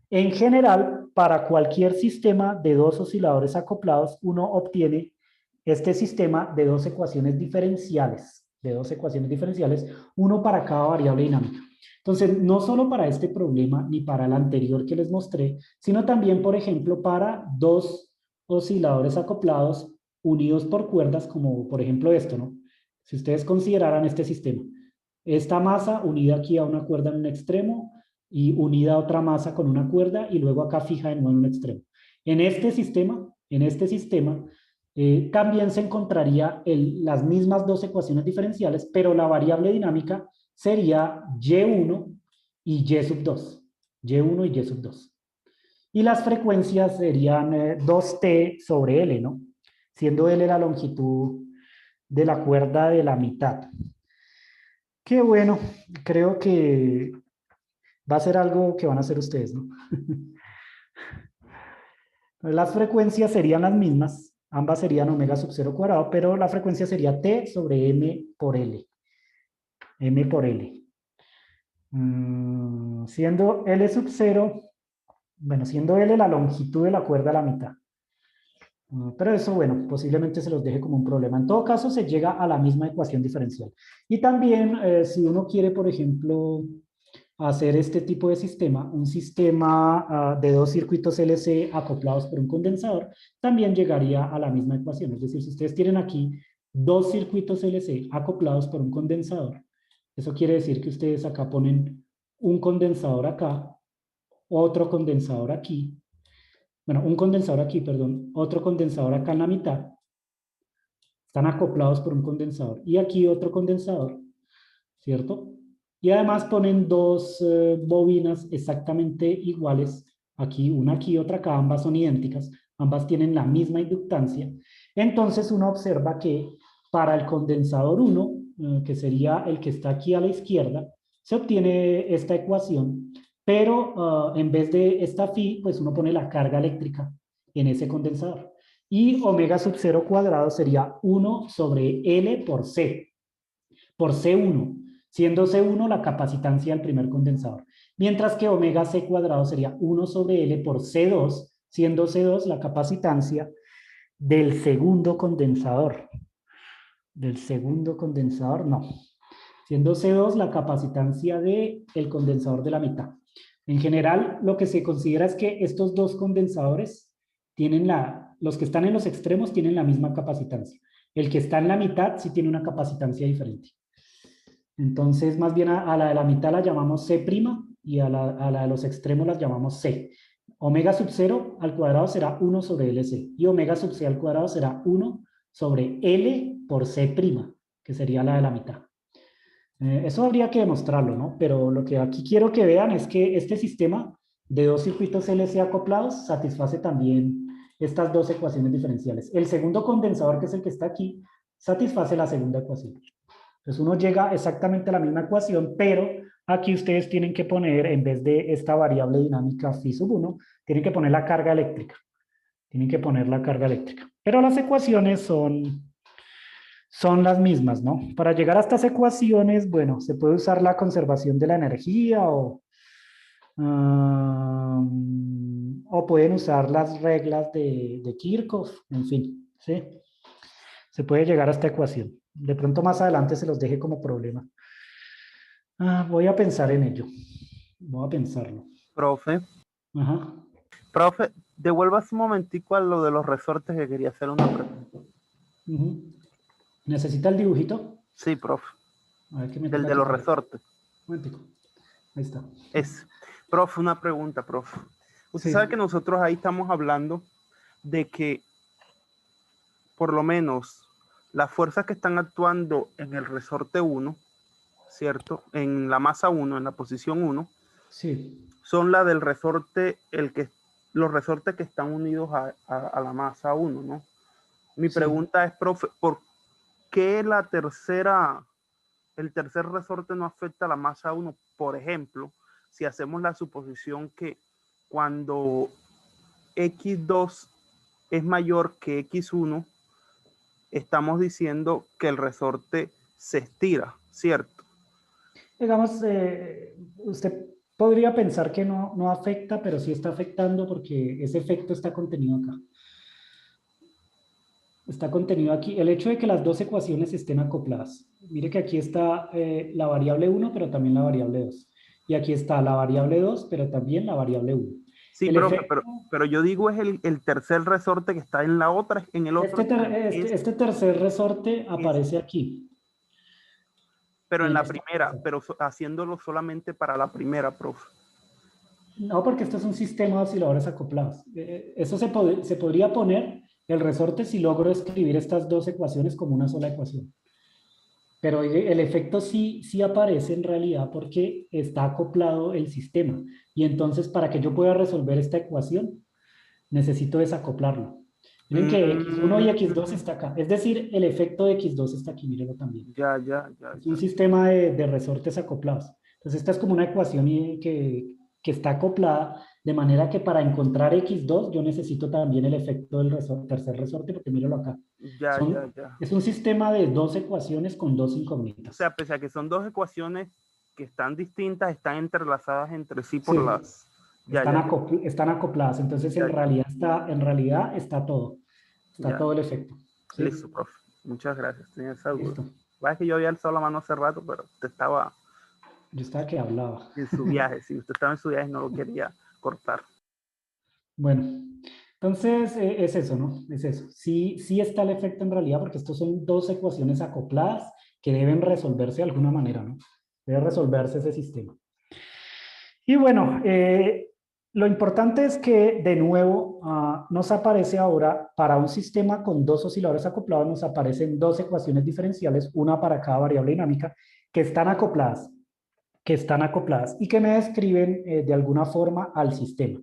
En general, para cualquier sistema de dos osciladores acoplados, uno obtiene este sistema de dos ecuaciones diferenciales, uno para cada variable dinámica. Entonces, no solo para este problema ni para el anterior que les mostré, sino también, por ejemplo, para dos osciladores acoplados unidos por cuerdas, como por ejemplo esto, ¿no? Si ustedes consideraran este sistema, esta masa unida aquí a una cuerda en un extremo y unida a otra masa con una cuerda y luego acá fija de nuevo en un extremo. En este sistema, también se encontraría las mismas dos ecuaciones diferenciales, pero la variable dinámica sería y1 y y sub 2. Y1 y y sub 2. Y las frecuencias serían 2t sobre L, ¿no? Siendo L la longitud de la cuerda de la mitad. Qué bueno, creo que va a ser algo que van a hacer ustedes, ¿no? Las frecuencias serían las mismas, ambas serían omega sub 0 cuadrado, pero la frecuencia sería t sobre m por L. M por L. Siendo L sub 0, bueno, siendo L la longitud de la cuerda a la mitad. Pero eso, bueno, posiblemente se los deje como un problema. En todo caso, se llega a la misma ecuación diferencial. Y también, si uno quiere, por ejemplo, hacer este tipo de sistema, un sistema de dos circuitos LC acoplados por un condensador, también llegaría a la misma ecuación. Es decir, si ustedes tienen aquí dos circuitos LC acoplados por un condensador, eso quiere decir que ustedes acá ponen un condensador acá, otro condensador aquí, bueno, un condensador aquí, perdón, otro condensador acá en la mitad, están acoplados por un condensador, y aquí otro condensador, ¿cierto? Y además ponen dos bobinas exactamente iguales, aquí, otra acá, ambas son idénticas, ambas tienen la misma inductancia. Entonces uno observa que para el condensador 1, que sería el que está aquí a la izquierda, se obtiene esta ecuación, pero en vez de esta phi, pues uno pone la carga eléctrica en ese condensador. Y omega sub 0 cuadrado sería 1 sobre L por C1, siendo C1 la capacitancia del primer condensador. Mientras que omega C cuadrado sería 1 sobre L por C2, siendo C2 la capacitancia del segundo condensador. No. Siendo C2 la capacitancia del condensador de la mitad. En general, lo que se considera es que estos dos condensadores tienen los que están en los extremos tienen la misma capacitancia. El que está en la mitad sí tiene una capacitancia diferente. Entonces, más bien a la de la mitad la llamamos C' y a la de los extremos las llamamos C. Omega sub 0 al cuadrado será 1 sobre LC y omega sub C al cuadrado será 1 sobre L por C', que sería la de la mitad. Eso habría que demostrarlo, ¿no? Pero lo que aquí quiero que vean es que este sistema de dos circuitos LC acoplados satisface también estas dos ecuaciones diferenciales. El segundo condensador, que es el que está aquí, satisface la segunda ecuación. Entonces uno llega exactamente a la misma ecuación, pero aquí ustedes tienen que poner, en vez de esta variable dinámica phi sub 1, tienen que poner la carga eléctrica. Tienen que poner la carga eléctrica. Pero las ecuaciones son las mismas, ¿no? Para llegar a estas ecuaciones, bueno, se puede usar la conservación de la energía o pueden usar las reglas de Kirchhoff, en fin, ¿sí? Se puede llegar a esta ecuación. De pronto más adelante se los deje como problema. Voy a pensar en ello. Voy a pensarlo. Profe. Ajá. Profe, devuelvas un momentico a lo de los resortes que quería hacer una pregunta. ¿Necesita el dibujito? Sí, profe. A ver, que me El toca de los quitar. resortes. Un momentico. Ahí está. Profe, una pregunta, profe. Usted sabe que nosotros ahí estamos hablando de que por lo menos las fuerzas que están actuando en el resorte 1, ¿cierto? En la masa 1, en la posición 1, sí, son la del resorte, los resortes que están unidos a la masa 1, ¿no? Mi pregunta es, profe, ¿por qué el tercer resorte no afecta a la masa 1? Por ejemplo, si hacemos la suposición que cuando X2 es mayor que X1, estamos diciendo que el resorte se estira, ¿cierto? Digamos, usted podría pensar que no afecta, pero sí está afectando porque ese efecto está contenido acá. Está contenido aquí. El hecho de que las dos ecuaciones estén acopladas. Mire que aquí está la variable 1, pero también la variable 2. Y aquí está la variable 2, pero también la variable 1. Sí, El profe, efecto, pero yo digo es el tercer resorte que está en la otra, en el otro extremo. este tercer resorte aparece aquí. Pero en En la esta primera, pero haciéndolo solamente para la primera, profe. No, porque esto es un sistema de osciladores acoplados. Eso se podría poner el resorte si logro escribir estas dos ecuaciones como una sola ecuación. Pero el efecto sí aparece en realidad porque está acoplado el sistema. Y entonces, para que yo pueda resolver esta ecuación, necesito desacoplarlo. Miren que X1 y X2 está acá. Es decir, el efecto de X2 está aquí, mírenlo también. Ya. Es un sistema de resortes acoplados. Entonces, esta es como una ecuación que está acoplada, de manera que para encontrar X2 yo necesito también el efecto del tercer resorte, porque míralo acá. Ya. Es un sistema de dos ecuaciones con dos O incógnitas. sea, pese a que son dos ecuaciones que están distintas, están entrelazadas entre sí por Sí, las... Ya. están acopladas. Entonces, Ya. en realidad está todo. Está Ya. todo el efecto. Listo, ¿Sí? profe. Muchas gracias. Tenía esa duda. Listo. Es que yo había alzado la mano hace rato, pero usted estaba Yo estaba que hablaba. en su viaje. Si usted estaba en su viaje, no lo quería cortar. Bueno, entonces es eso, ¿no? Es eso. Sí está el efecto en realidad porque estos son dos ecuaciones acopladas que deben resolverse de alguna manera, ¿no? Debe resolverse ese sistema. Y bueno, lo importante es que de nuevo nos aparece ahora para un sistema con dos osciladores acoplados, nos aparecen dos ecuaciones diferenciales, una para cada variable dinámica, que están acopladas y que me describen de alguna forma al sistema.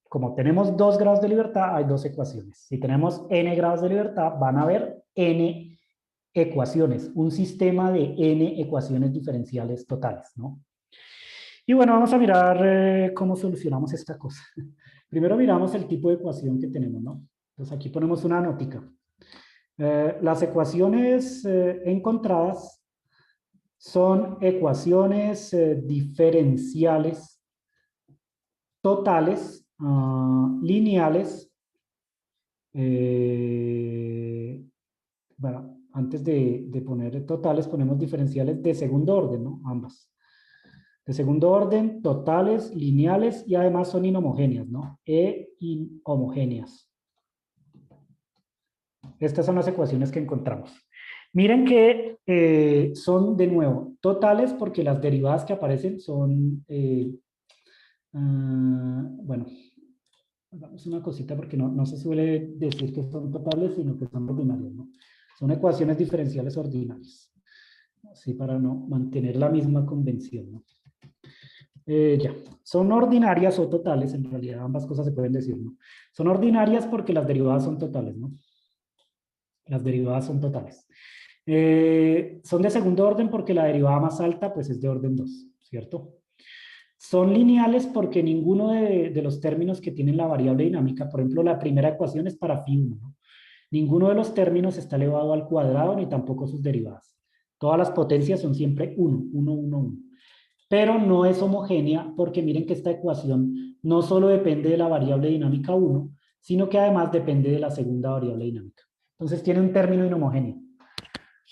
Como tenemos 2 grados de libertad, hay dos ecuaciones. Si tenemos n grados de libertad, van a haber n ecuaciones, un sistema de n ecuaciones diferenciales totales, ¿no? Y bueno, vamos a mirar cómo solucionamos esta cosa. Primero miramos el tipo de ecuación que tenemos, ¿no? Entonces aquí ponemos una notica. Las ecuaciones encontradas son ecuaciones diferenciales totales, lineales. Bueno, antes de poner totales, ponemos diferenciales de segundo orden, ¿no? Ambas. De segundo orden, totales, lineales y además son inhomogéneas, ¿no? Inhomogéneas. Estas son las ecuaciones que encontramos. Miren que son, de nuevo, totales porque las derivadas que aparecen son, bueno, hagamos una cosita porque no se suele decir que son totales, sino que son ordinarias, ¿no? Son ecuaciones diferenciales ordinarias. Así para no mantener la misma convención, ¿no? Ya, son ordinarias o totales, en realidad ambas cosas se pueden decir, ¿no? Son ordinarias porque las derivadas son totales, ¿no? Las derivadas son totales. Son de segundo orden porque la derivada más alta pues es de orden 2, ¿cierto? Son lineales porque ninguno de los términos que tienen la variable dinámica, por ejemplo, la primera ecuación es para phi 1, ¿no? Ninguno de los términos está elevado al cuadrado ni tampoco sus derivadas. Todas las potencias son siempre 1, 1, 1, 1. Pero no es homogénea porque miren que esta ecuación no solo depende de la variable dinámica 1, sino que además depende de la segunda variable dinámica. Entonces tiene un término inhomogéneo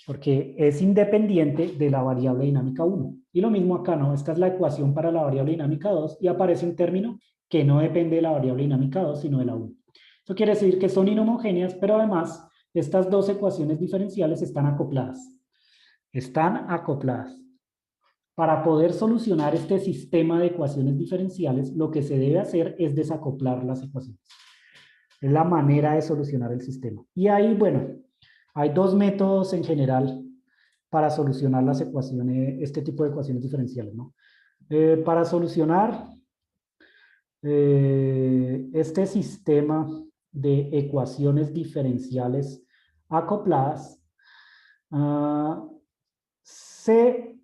porque es independiente de la variable dinámica 1. Y lo mismo acá, ¿no? Esta es la ecuación para la variable dinámica 2 y aparece un término que no depende de la variable dinámica 2, sino de la 1. Eso quiere decir que son inhomogéneas, pero además estas dos ecuaciones diferenciales están acopladas. Están acopladas. Para poder solucionar este sistema de ecuaciones diferenciales, lo que se debe hacer es desacoplar las ecuaciones. Es la manera de solucionar el sistema. Y ahí, bueno, hay dos métodos en general para solucionar las ecuaciones, este tipo de ecuaciones diferenciales, ¿no? Para solucionar este sistema de ecuaciones diferenciales acopladas, se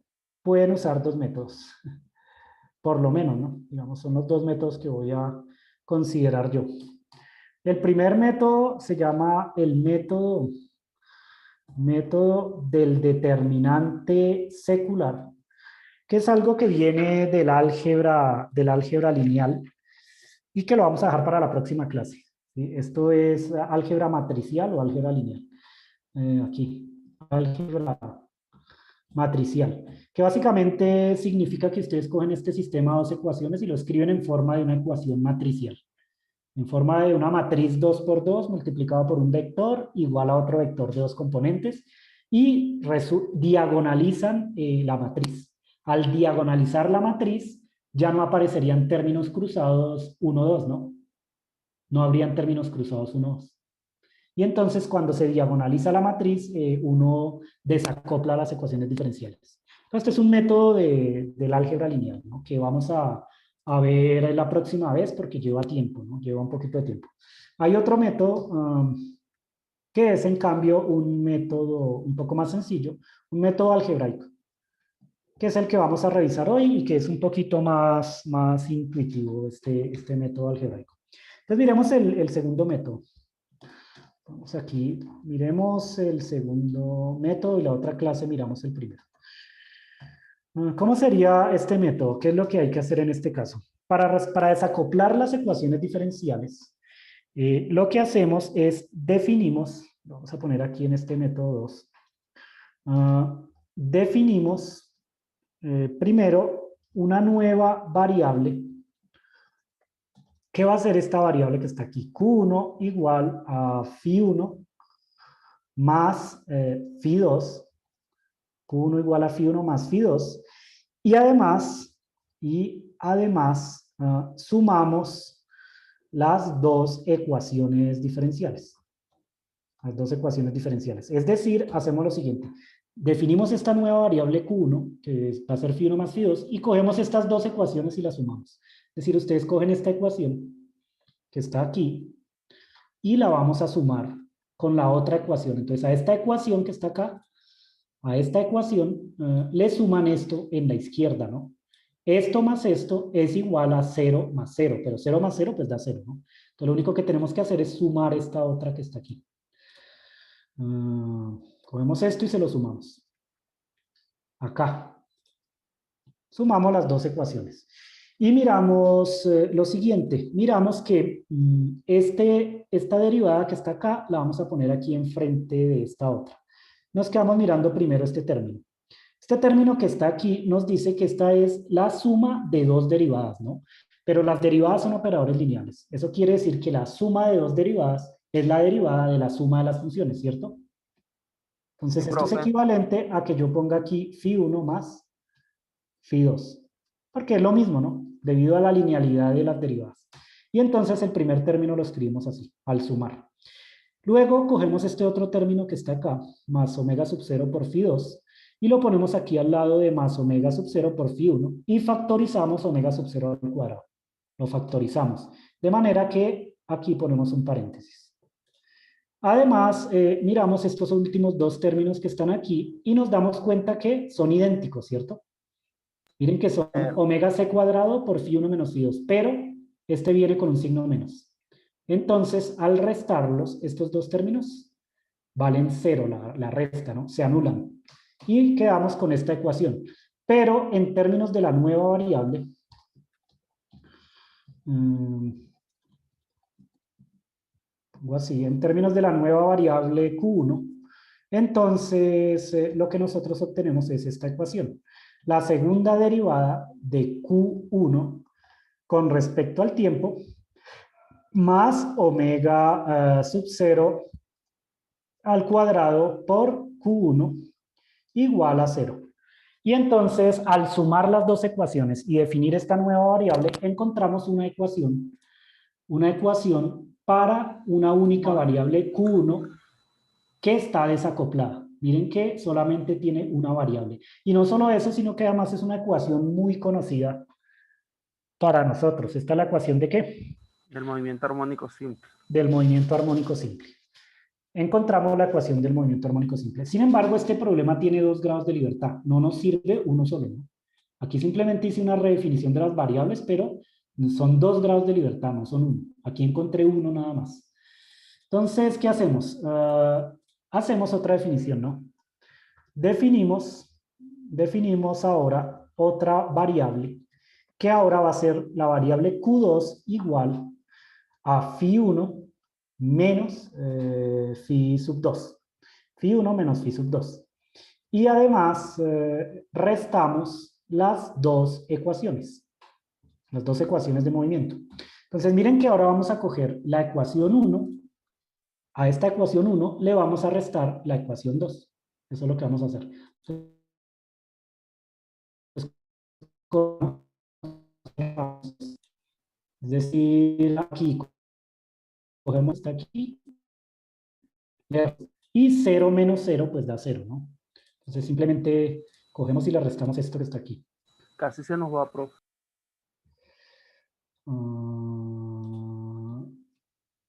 pueden usar dos métodos, por lo menos, ¿no? Digamos, son los dos métodos que voy a considerar yo. El primer método se llama el método del determinante secular, que es algo que viene del álgebra lineal y que lo vamos a dejar para la próxima clase. ¿Sí? Esto es álgebra matricial o álgebra lineal. Aquí, álgebra matricial, que básicamente significa que ustedes cogen este sistema de dos ecuaciones y lo escriben en forma de una ecuación matricial, en forma de una matriz 2 por 2 multiplicado por un vector igual a otro vector de dos componentes y diagonalizan la matriz. Al diagonalizar la matriz ya no aparecerían términos cruzados 1, 2, ¿no? No habrían términos cruzados 1, 2. Y entonces cuando se diagonaliza la matriz, uno desacopla las ecuaciones diferenciales. Entonces, este es un método del álgebra lineal, ¿no? Que vamos a ver la próxima vez porque lleva tiempo, ¿no? Lleva un poquito de tiempo. Hay otro método que es, en cambio, un método un poco más sencillo, un método algebraico, que es el que vamos a revisar hoy y que es un poquito más intuitivo, este método algebraico. Entonces, miremos el segundo método. Vamos aquí, miremos el segundo método y la otra clase miramos el primero. ¿Cómo sería este método? ¿Qué es lo que hay que hacer en este caso? Para desacoplar las ecuaciones diferenciales, lo que hacemos es definimos, vamos a poner aquí en este método 2, definimos primero una nueva variable. ¿Qué va a ser esta variable que está aquí? Q1 igual a phi1 más phi2, Q1 igual a phi1 más phi2, y además sumamos las dos ecuaciones diferenciales. Las dos ecuaciones diferenciales. Es decir, hacemos lo siguiente. Definimos esta nueva variable Q1, que va a ser phi1 más phi2, y cogemos estas dos ecuaciones y las sumamos. Es decir, ustedes cogen esta ecuación, que está aquí, y la vamos a sumar con la otra ecuación. Entonces, a esta ecuación que está acá, a esta ecuación le suman esto en la izquierda, ¿no? Esto más esto es igual a 0 más 0, pero 0 más 0 pues da 0, ¿no? Entonces, lo único que tenemos que hacer es sumar esta otra que está aquí. Cogemos esto y se lo sumamos. Acá. Sumamos las dos ecuaciones. Y miramos lo siguiente. Miramos que esta derivada que está acá la vamos a poner aquí enfrente de esta otra. Nos quedamos mirando primero este término. Este término que está aquí nos dice que esta es la suma de dos derivadas, ¿no? Pero las derivadas son operadores lineales. Eso quiere decir que la suma de dos derivadas es la derivada de la suma de las funciones, ¿cierto? Entonces, Sí, esto es profe. equivalente a que yo ponga aquí phi1 más phi2. Porque es lo mismo, ¿no? Debido a la linealidad de las derivadas. Y entonces el primer término lo escribimos así, al sumar. Luego cogemos este otro término que está acá, más omega sub 0 por phi 2, y lo ponemos aquí al lado de más omega sub 0 por phi 1, y factorizamos omega sub 0 al cuadrado. Lo factorizamos, de manera que aquí ponemos un paréntesis. Además, miramos estos últimos dos términos que están aquí, y nos damos cuenta que son idénticos, ¿cierto? Miren que son omega c cuadrado por phi 1 menos phi 2, pero este viene con un signo menos. Entonces, al restarlos, estos dos términos valen cero, la resta, ¿no? Se anulan. Y quedamos con esta ecuación. Pero en términos de la nueva variable, o así, en términos de la nueva variable Q1, entonces lo que nosotros obtenemos es esta ecuación. La segunda derivada de Q1 con respecto al tiempo más omega sub 0 al cuadrado por Q1 igual a 0. Y entonces, al sumar las dos ecuaciones y definir esta nueva variable, encontramos una ecuación para una única variable Q1 que está desacoplada. Miren que solamente tiene una variable. Y no solo eso, sino que además es una ecuación muy conocida para nosotros. ¿Esta es la ecuación de qué? El movimiento armónico simple. Del movimiento armónico simple. Encontramos la ecuación del movimiento armónico simple. Sin embargo, este problema tiene 2 grados de libertad. No nos sirve uno solo, ¿no? Aquí simplemente hice una redefinición de las variables, pero son 2 grados de libertad, no son uno. Aquí encontré uno nada más. Entonces, ¿qué hacemos? Hacemos otra definición, ¿no? Definimos ahora otra variable, que ahora va a ser la variable Q2 igual a phi1 menos phi sub 2. Phi1 menos phi sub 2. Y además restamos las dos ecuaciones de movimiento. Entonces miren que ahora vamos a coger la ecuación 1, a esta ecuación 1 le vamos a restar la ecuación 2. Eso es lo que vamos a hacer. Es decir, aquí cogemos esta aquí y 0 menos 0 pues da 0, ¿no? Entonces simplemente cogemos y le restamos esto que está aquí. Casi se nos va, profe.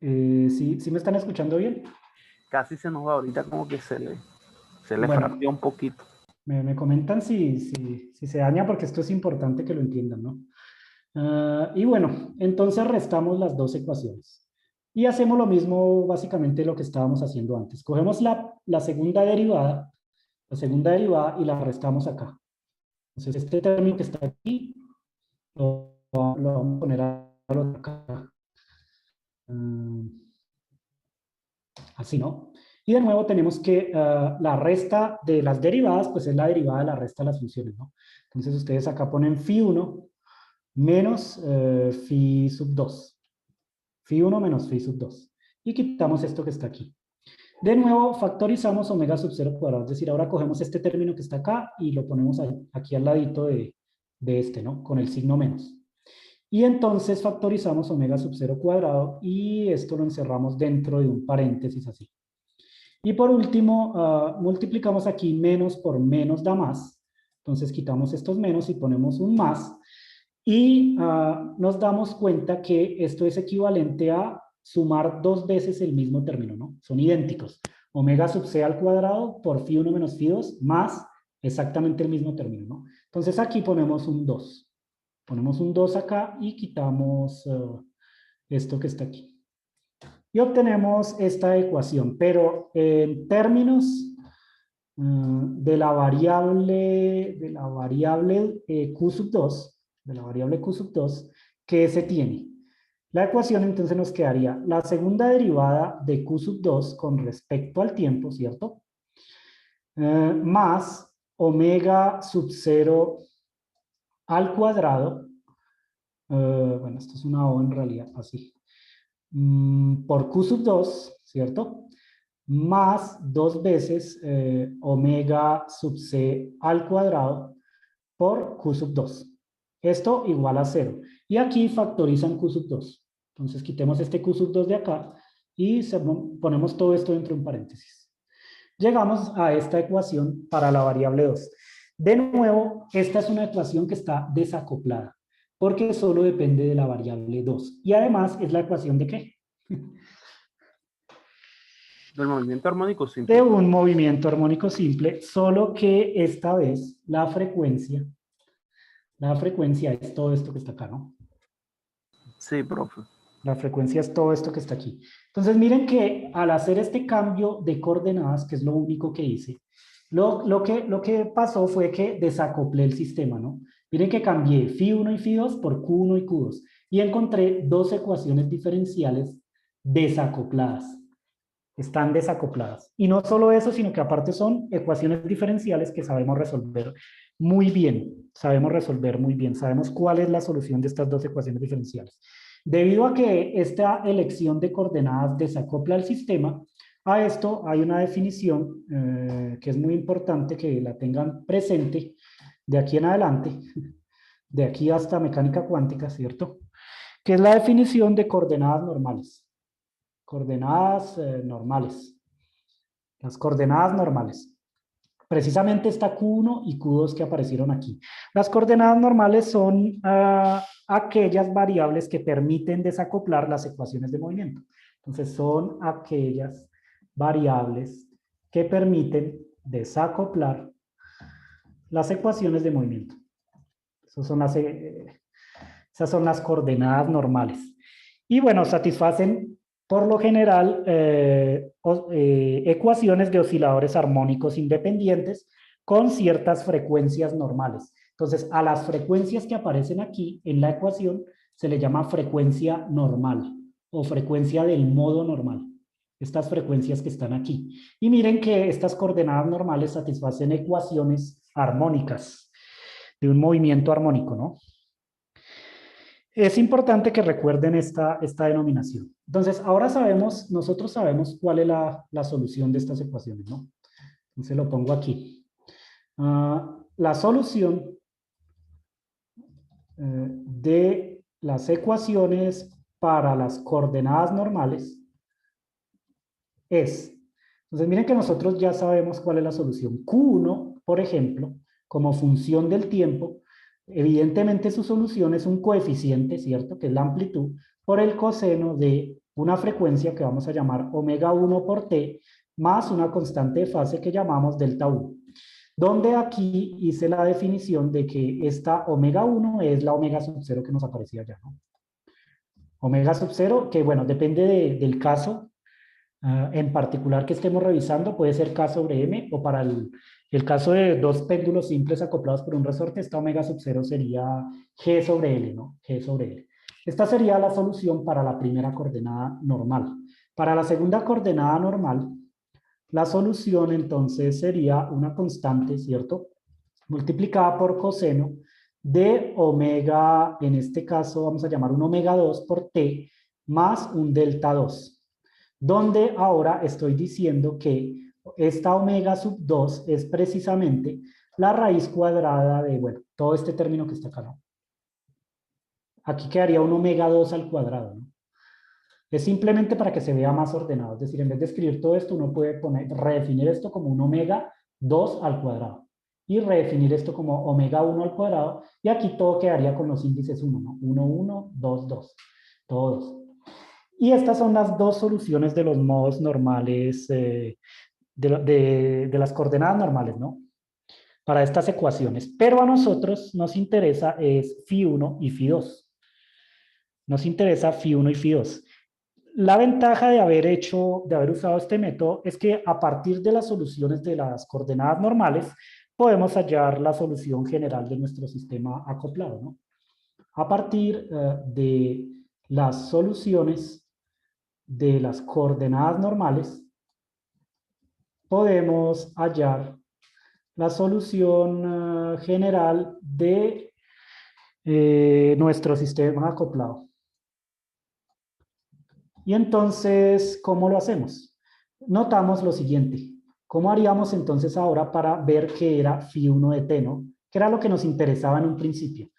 ¿Sí me están escuchando bien? Casi se nos va. Ahorita como que se le Bueno, frapeó un poquito. me comentan si se daña porque esto es importante que lo entiendan, ¿no? Y bueno, entonces restamos las dos ecuaciones. Y hacemos lo mismo básicamente lo que estábamos haciendo antes. Cogemos la segunda derivada y la restamos acá. Entonces este término que está aquí lo vamos a poner acá. Así, ¿no? Y de nuevo tenemos que la resta de las derivadas, pues es la derivada de la resta de las funciones, ¿no? Entonces ustedes acá ponen phi1 menos phi sub 2. Phi1 menos phi sub 2. Y quitamos esto que está aquí. De nuevo, factorizamos omega sub 0 cuadrado. Es decir, ahora cogemos este término que está acá y lo ponemos aquí al ladito de este, ¿no? Con el signo menos. Y entonces factorizamos omega sub 0 cuadrado y esto lo encerramos dentro de un paréntesis así. Y por último, multiplicamos aquí menos por menos da más. Entonces quitamos estos menos y ponemos un más. Y nos damos cuenta que esto es equivalente a sumar dos veces el mismo término, ¿no? Son idénticos. Omega sub c al cuadrado por phi 1 menos phi 2 más exactamente el mismo término, ¿no? Entonces aquí ponemos un 2. Ponemos un 2 acá y quitamos esto que está aquí. Y obtenemos esta ecuación, pero en términos de la variable Q sub 2, ¿qué se tiene? La ecuación entonces nos quedaría la segunda derivada de Q sub 2 con respecto al tiempo, ¿cierto? Más omega sub 0 al cuadrado, bueno, esto es una O en realidad, así, por Q sub 2, ¿cierto? más 2 veces omega sub c al cuadrado por q sub 2. Esto igual a 0. Y aquí factorizan q sub 2. Entonces quitemos este q sub 2 de acá y ponemos todo esto dentro de un paréntesis. Llegamos a esta ecuación para la variable 2. De nuevo, esta es una ecuación que está desacoplada, porque solo depende de la variable 2. Y además es la ecuación ¿de qué? Del movimiento armónico simple. De un movimiento armónico simple, solo que esta vez la frecuencia es todo esto que está acá, ¿no? Sí, profe. La frecuencia es todo esto que está aquí. Entonces miren que al hacer este cambio de coordenadas, que es lo único que hice, lo que pasó fue que desacoplé el sistema, ¿no? Miren que cambié φ1 y φ2 por q1 y q2 y encontré dos ecuaciones diferenciales desacopladas. Están desacopladas. Y no solo eso, sino que aparte son ecuaciones diferenciales que sabemos resolver muy bien. Sabemos cuál es la solución de estas dos ecuaciones diferenciales. Debido a que esta elección de coordenadas desacopla el sistema, a esto hay una definición que es muy importante que la tengan presente de aquí en adelante, de aquí hasta mecánica cuántica, ¿cierto? Que es la definición de coordenadas normales. Coordenadas normales. Las coordenadas normales. Precisamente está Q1 y Q2 que aparecieron aquí. Las coordenadas normales son aquellas variables que permiten desacoplar las ecuaciones de movimiento. Entonces son aquellas variables que permiten desacoplar las ecuaciones de movimiento. Esas son las coordenadas normales. Y bueno, satisfacen por lo general ecuaciones de osciladores armónicos independientes con ciertas frecuencias normales. Entonces, a las frecuencias que aparecen aquí en la ecuación se le llama frecuencia normal o frecuencia del modo normal. Estas frecuencias que están aquí. Y miren que estas coordenadas normales satisfacen ecuaciones armónicas de un movimiento armónico, ¿no? Es importante que recuerden esta denominación. Entonces, ahora nosotros sabemos cuál es la solución de estas ecuaciones, ¿no? Entonces lo pongo aquí. La solución de las ecuaciones para las coordenadas normales es, entonces miren que nosotros ya sabemos cuál es la solución. Q1, por ejemplo, como función del tiempo, evidentemente su solución es un coeficiente, ¿cierto? Que es la amplitud, por el coseno de una frecuencia que vamos a llamar omega 1 por t, más una constante de fase que llamamos delta 1. Donde aquí hice la definición de que esta omega 1 es la omega sub 0 que nos aparecía allá, ¿no? Omega sub 0, que bueno, depende del caso en particular que estemos revisando, puede ser K sobre M, o para el caso de dos péndulos simples acoplados por un resorte, esta omega sub 0 sería G sobre L, ¿no? G sobre L. Esta sería la solución para la primera coordenada normal. Para la segunda coordenada normal, la solución entonces sería una constante, ¿cierto? Multiplicada por coseno de omega, en este caso vamos a llamar un omega 2 por t, más un delta 2 donde ahora estoy diciendo que esta omega sub 2 es precisamente la raíz cuadrada de, bueno, todo este término que está acá, ¿no? Aquí quedaría un omega 2 al cuadrado, ¿no? Es simplemente para que se vea más ordenado, es decir, en vez de escribir todo esto, uno puede redefinir esto como un omega 2 al cuadrado y redefinir esto como omega 1 al cuadrado, y aquí todo quedaría con los índices 1, ¿no? 1, 1, 2, 2, todos. Y estas son las dos soluciones de los modos normales, de las coordenadas normales, ¿no? Para estas ecuaciones. Pero a nosotros nos interesa es φ1 y φ2. Nos interesa φ1 y φ2. La ventaja de haber usado este método es que a partir de las soluciones de las coordenadas normales, podemos hallar la solución general de nuestro sistema acoplado, ¿no? A partir de las soluciones de las coordenadas normales, podemos hallar la solución general de nuestro sistema acoplado. Y entonces, ¿cómo lo hacemos? notamos lo siguiente. ¿Cómo haríamos entonces ahora para ver qué era phi1 de t, ¿no? Que era lo que nos interesaba en un principio.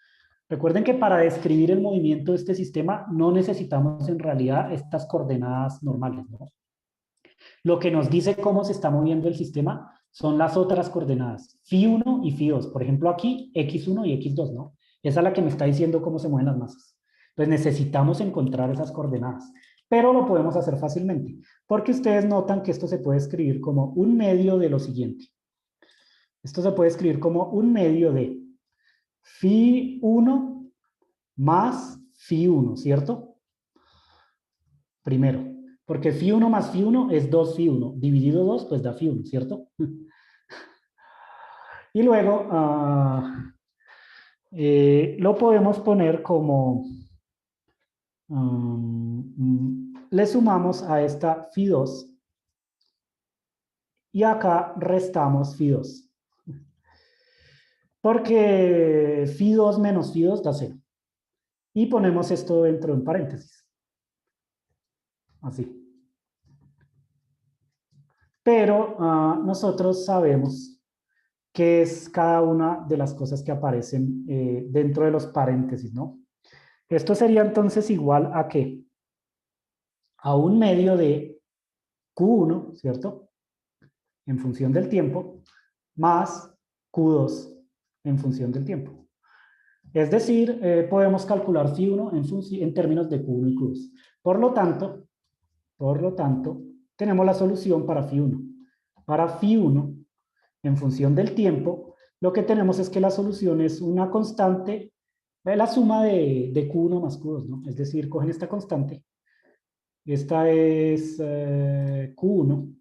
Recuerden que para describir el movimiento de este sistema no necesitamos en realidad estas coordenadas normales, ¿no? Lo que nos dice cómo se está moviendo el sistema son las otras coordenadas, phi1 y phi2. Por ejemplo, aquí x1 y x2, ¿no? Esa es la que me está diciendo cómo se mueven las masas. Entonces necesitamos encontrar esas coordenadas, pero lo podemos hacer fácilmente, porque ustedes notan que esto se puede escribir como un medio de lo siguiente. Esto se puede escribir como un medio de phi1 más phi1, ¿cierto? Primero, porque phi1 más phi1 es 2 phi1, dividido 2 pues da phi1, ¿cierto? Y luego lo podemos poner como, le sumamos a esta phi2 y acá restamos phi2. Porque phi2 menos phi2 da 0. Y ponemos esto dentro de un paréntesis. Así. Pero nosotros sabemos qué es cada una de las cosas que aparecen dentro de los paréntesis, ¿no? Esto sería entonces igual a ¿qué? A un medio de Q1, ¿cierto? En función del tiempo, más Q2 en función del tiempo. Es decir, podemos calcular phi1 en términos de Q1 y Q2. Por lo tanto, tenemos la solución para phi1. Para phi1, en función del tiempo, lo que tenemos es que la solución es una constante, la suma de Q1 más Q2, ¿no? Es decir, cogen esta constante, esta es Q1,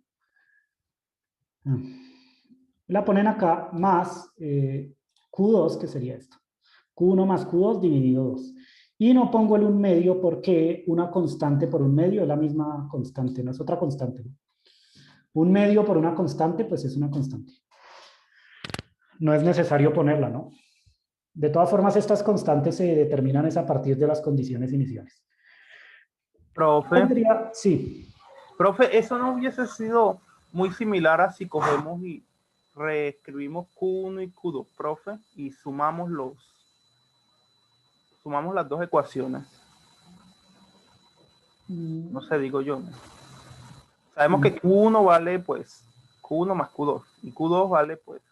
la ponen acá más Q2, que sería esto. Q1 más Q2 dividido 2. Y no pongo el 1 medio porque una constante por un medio es la misma constante, no es otra constante, ¿no? Un medio por una constante, pues es una constante. No es necesario ponerla, ¿no? De todas formas, estas constantes se determinan es a partir de las condiciones iniciales. Profe, Sí. profe, eso no hubiese sido muy similar a si cogemos y reescribimos Q1 y Q2, profe, y sumamos las dos ecuaciones. No sé, digo yo, ¿no? Sabemos que Q1 vale, pues, Q1 más Q2, y Q2 vale, pues,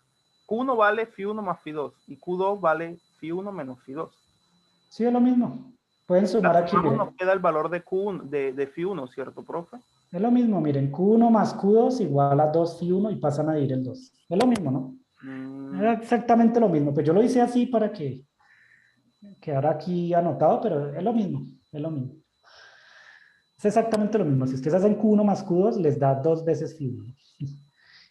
Q1 vale phi1 más phi2, y Q2 vale phi1 menos phi2. Sí, es lo mismo. Pueden sumar aquí, Sumamos, miren. nos queda el valor de Q1, de phi1, ¿cierto, profe? Es lo mismo, miren. Q1 más Q2 igual a 2 phi 1 y pasan a dividir el 2. Es lo mismo, ¿no? Es exactamente lo mismo. Pues yo lo hice así para que quedara aquí anotado, pero es lo mismo. Es lo mismo. Es exactamente lo mismo. Si ustedes hacen Q1 más Q2, les da 2 veces phi 1.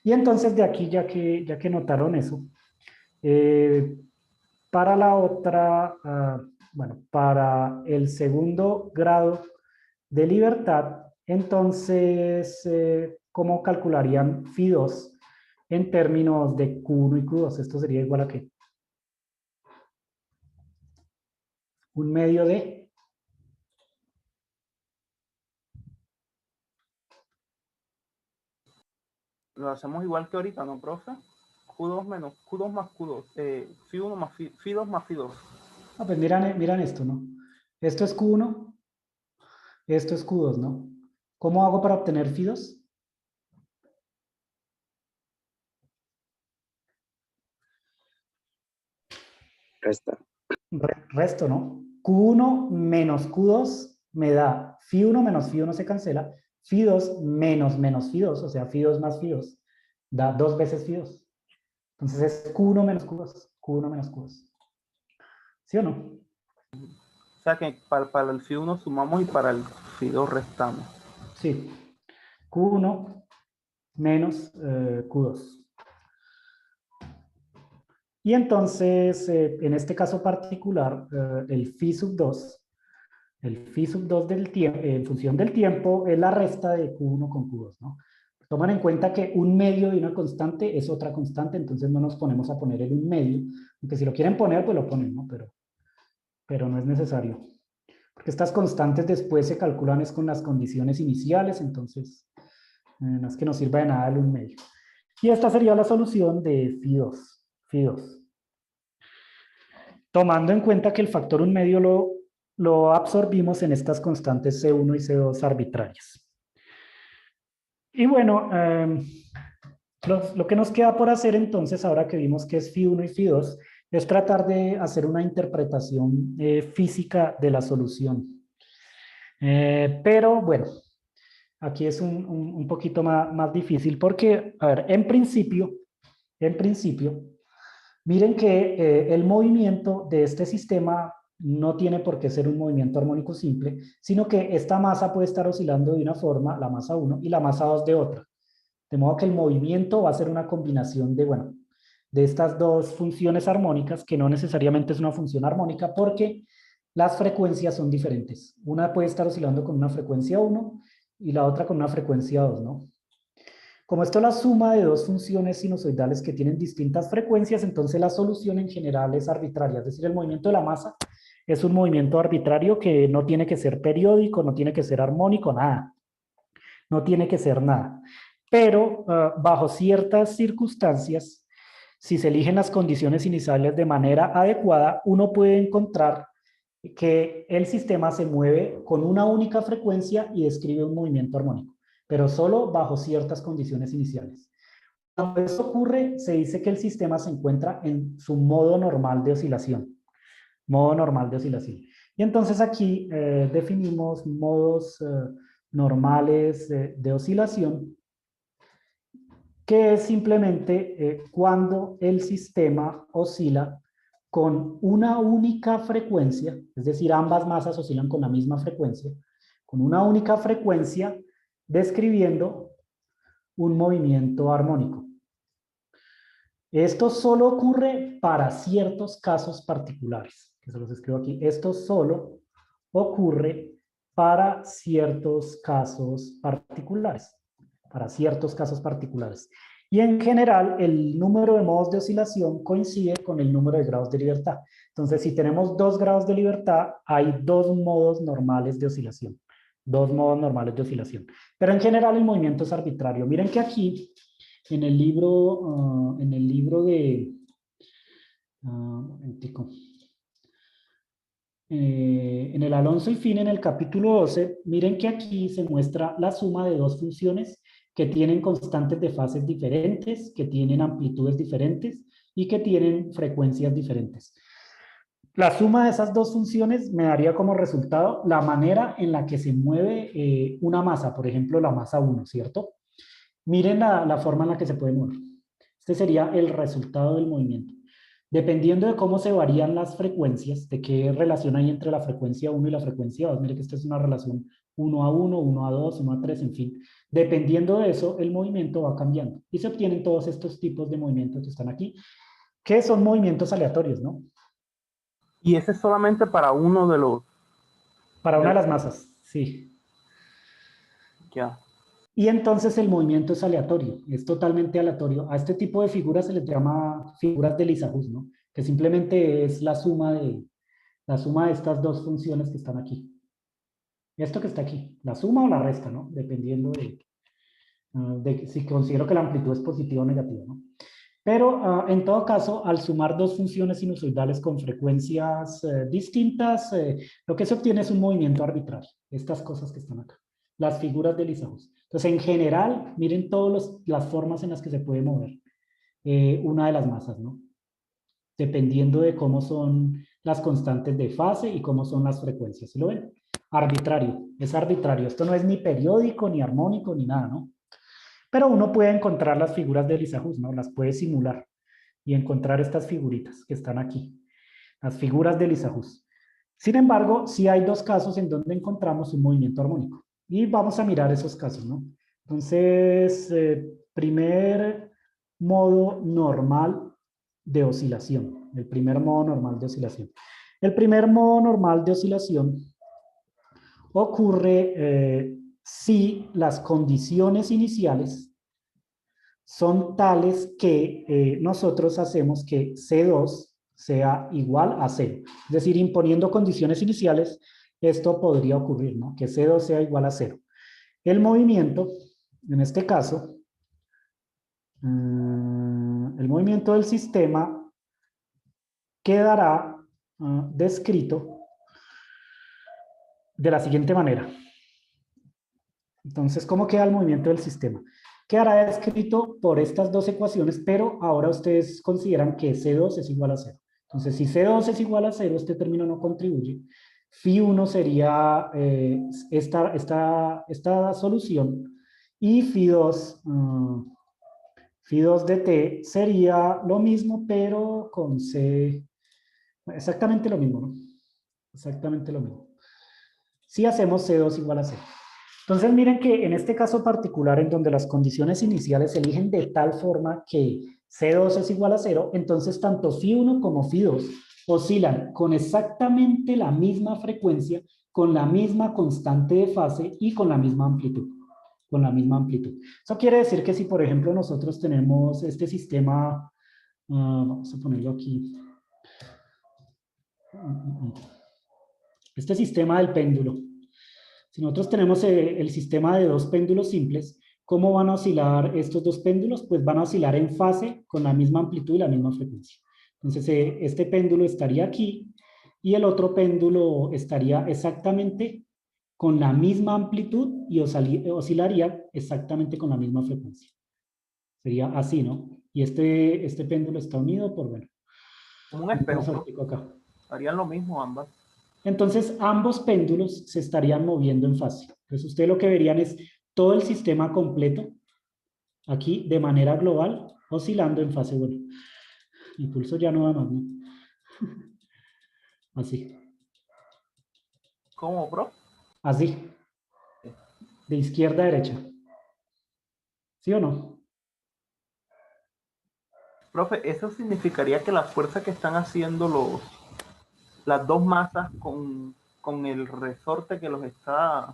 Y entonces de aquí, ya que notaron eso, para la otra, bueno, para el segundo grado de libertad, entonces, ¿cómo calcularían phi2 en términos de Q1 y Q2? Esto sería igual a ¿qué? Un medio de... Lo hacemos igual que ahorita, ¿no, profe? Q2 menos Q2 más Q2, phi1 más phi2 más phi2. Ah, pues miran esto, ¿no? Esto es Q1, esto es Q2, ¿no? ¿Cómo hago para obtener phi2? Resta. Resto, ¿no? Q1 menos Q2 me da phi1 menos phi1 se cancela, phi2 menos phi2, o sea, phi2 más phi2, da 2 veces phi2. Entonces es Q1 menos Q2, Q1 menos Q2. ¿Sí o no? O sea que para el phi1 sumamos y para el phi2 restamos. Sí. Q1 menos Q2. Y entonces, en este caso particular, el phi sub 2, el phi sub 2 del tiempo, en función del tiempo, es la resta de Q1 con Q2, ¿no? Toman en cuenta que un medio de una constante es otra constante, entonces no nos ponemos a poner el un medio, aunque si lo quieren poner, pues lo ponen, ¿no? Pero no es necesario. Porque estas constantes después se calculan es con las condiciones iniciales, entonces No es que no sirva de nada el 1 medio. Y esta sería la solución de phi2. Tomando en cuenta que el factor 1 medio lo absorbimos en estas constantes C1 y C2 arbitrarias. Y bueno, lo que nos queda por hacer entonces, ahora que vimos que es phi1 y phi2, es tratar de hacer una interpretación física de la solución. Pero bueno, aquí es un poquito más difícil porque, a ver, en principio, miren que el movimiento de este sistema no tiene por qué ser un movimiento armónico simple, sino que esta masa puede estar oscilando de una forma, la masa 1, y la masa 2 de otra. De modo que el movimiento va a ser una combinación de, bueno, de estas dos funciones armónicas, que no necesariamente es una función armónica, porque las frecuencias son diferentes. Una puede estar oscilando con una frecuencia 1 y la otra con una frecuencia 2, ¿no? Como esto es la suma de dos funciones sinusoidales que tienen distintas frecuencias, entonces la solución en general es arbitraria, es decir, el movimiento de la masa es un movimiento arbitrario que no tiene que ser periódico, no tiene que ser armónico, nada. No tiene que ser nada. Pero bajo ciertas circunstancias, si se eligen las condiciones iniciales de manera adecuada, uno puede encontrar que el sistema se mueve con una única frecuencia y describe un movimiento armónico, pero solo bajo ciertas condiciones iniciales. Cuando eso ocurre, se dice que el sistema se encuentra en su modo normal de oscilación. Modo normal de oscilación. Y entonces aquí definimos modos normales de oscilación, que es simplemente cuando el sistema oscila con una única frecuencia, es decir, ambas masas oscilan con la misma frecuencia, con una única frecuencia, describiendo un movimiento armónico. Esto solo ocurre para ciertos casos particulares, que se los escribo aquí. Esto solo ocurre para ciertos casos particulares, para ciertos casos particulares. Y en general, el número de modos de oscilación coincide con el número de grados de libertad. Entonces, si tenemos 2 grados de libertad, hay 2 modos normales de oscilación. 2 modos normales de oscilación. Pero en general, el movimiento es arbitrario. Miren que aquí, en el libro de... en el Alonso y Finn, en el capítulo 12, miren que aquí se muestra la suma de dos funciones que tienen constantes de fases diferentes, que tienen amplitudes diferentes y que tienen frecuencias diferentes. La suma de esas dos funciones me daría como resultado la manera en la que se mueve una masa, por ejemplo, la masa 1, ¿cierto? Miren la forma en la que se puede mover. Este sería el resultado del movimiento. Dependiendo de cómo se varían las frecuencias, de qué relación hay entre la frecuencia 1 y la frecuencia 2, mire que esta es una relación 1 a 1, 1 a 2, 1 a 3, en fin. Dependiendo de eso, el movimiento va cambiando. Y se obtienen todos estos tipos de movimientos que están aquí, que son movimientos aleatorios, ¿no? Y ese es solamente para uno de los... Para una de las masas, sí. Ya. Y entonces el movimiento es aleatorio, es totalmente aleatorio. A este tipo de figuras se les llama figuras de Lissajous, ¿no? Que simplemente es la suma de estas dos funciones que están aquí. Esto que está aquí, la suma o la resta, ¿no? Dependiendo de si considero que la amplitud es positiva o negativa, ¿no? Pero en todo caso, al sumar dos funciones sinusoidales con frecuencias distintas, lo que se obtiene es un movimiento arbitrario. Estas cosas que están acá, las figuras de Lissajous. Entonces, en general, miren todas las formas en las que se puede mover una de las masas, ¿no? Dependiendo de cómo son las constantes de fase y cómo son las frecuencias. ¿Sí lo ven? Arbitrario, es arbitrario. Esto no es ni periódico, ni armónico, ni nada, ¿no? Pero uno puede encontrar las figuras de Lissajous, ¿no? Las puede simular y encontrar estas figuritas que están aquí. Las figuras de Lissajous. Sin embargo, sí hay dos casos en donde encontramos un movimiento armónico. Y vamos a mirar esos casos, ¿no? Entonces, primer modo normal de oscilación. El primer modo normal de oscilación. El primer modo normal de oscilación ocurre si las condiciones iniciales son tales que nosotros hacemos que C2 sea igual a 0. Es decir, imponiendo condiciones iniciales, esto podría ocurrir, ¿no? Que C2 sea igual a 0. El movimiento en este caso, el movimiento del sistema quedará descrito de la siguiente manera. Entonces, ¿cómo queda el movimiento del sistema? Quedará descrito por estas dos ecuaciones, pero ahora ustedes consideran que C2 es igual a 0. Entonces, si C2 es igual a 0, este término no contribuye. Φ1 sería esta solución y Φ2 de T sería lo mismo, pero con C, exactamente lo mismo, ¿no? Exactamente lo mismo. Si hacemos C2 igual a 0. Entonces miren que en este caso particular en donde las condiciones iniciales se eligen de tal forma que C2 es igual a 0, entonces tanto Φ1 como Φ2 oscilan con exactamente la misma frecuencia, con la misma constante de fase y con la misma amplitud. Con la misma amplitud. Eso quiere decir que si por ejemplo nosotros tenemos este sistema, vamos a ponerlo aquí, este sistema del péndulo. Si nosotros tenemos el sistema de dos péndulos simples, ¿cómo van a oscilar estos dos péndulos? Pues van a oscilar en fase con la misma amplitud y la misma frecuencia. Entonces, este péndulo estaría aquí y el otro péndulo estaría exactamente con la misma amplitud y oscilaría exactamente con la misma frecuencia. Sería así, ¿no? Y este péndulo está unido por, bueno, Como un un espejo, ¿no? resortico acá. Harían lo mismo ambas. Entonces, ambos péndulos se estarían moviendo en fase. Entonces, ustedes lo que verían es todo el sistema completo, aquí de manera global, oscilando en fase. Bueno, mi pulso ya no va más, ¿no? Así, ¿Cómo, bro? así, de izquierda a derecha. ¿Sí o no? Profe, eso significaría que la fuerza que están haciendo las dos masas con el resorte que los está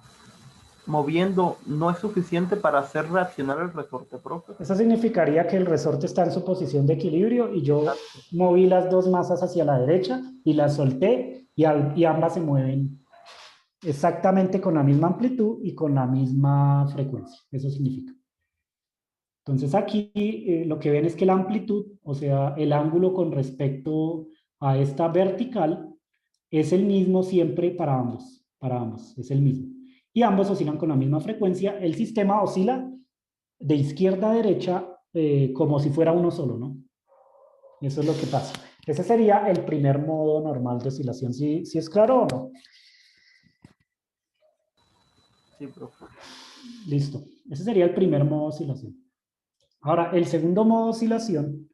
moviendo no es suficiente para hacer reaccionar el resorte, profe. Eso significaría que el resorte está en su posición de equilibrio y yo Exacto. moví las dos masas hacia la derecha y las solté y ambas se mueven exactamente con la misma amplitud y con la misma frecuencia. Eso significa. Entonces aquí lo que ven es que la amplitud, o sea, el ángulo con respecto a esta vertical, es el mismo siempre para ambos, es el mismo. Y ambos oscilan con la misma frecuencia. El sistema oscila de izquierda a derecha como si fuera uno solo, ¿no? Eso es lo que pasa. Ese sería el primer modo normal de oscilación. ¿Sí es claro o no? Sí, profe. Listo. Ese sería el primer modo de oscilación. Ahora, el segundo modo de oscilación,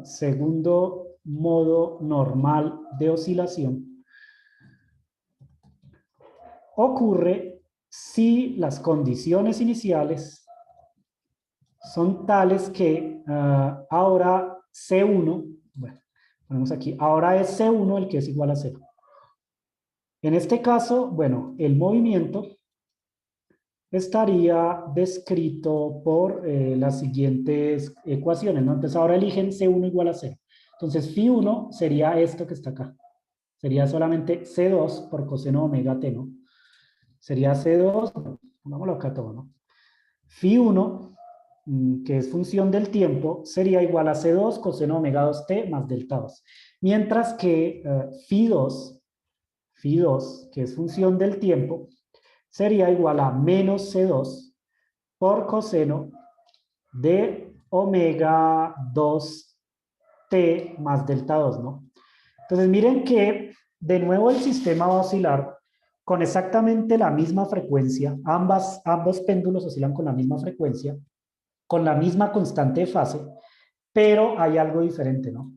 segundo modo normal de oscilación, ocurre si las condiciones iniciales son tales que ahora C1, bueno, ponemos aquí, ahora es C1 el que es igual a 0. En este caso, bueno, el movimiento estaría descrito por las siguientes ecuaciones, ¿no? Entonces ahora eligen C1 igual a 0. Entonces Φ1 sería esto que está acá. Sería solamente C2 por coseno omega t, ¿no? Sería C2, pongámoslo acá todo, ¿no? Φ1, que es función del tiempo, sería igual a C2 coseno omega 2t más delta 2. Mientras que Φ2, que es función del tiempo, sería igual a menos C2 por coseno de omega 2t más delta 2, ¿no? Entonces miren que de nuevo el sistema va a oscilar con exactamente la misma frecuencia, ambos péndulos oscilan con la misma frecuencia, con la misma constante de fase, pero hay algo diferente, ¿no?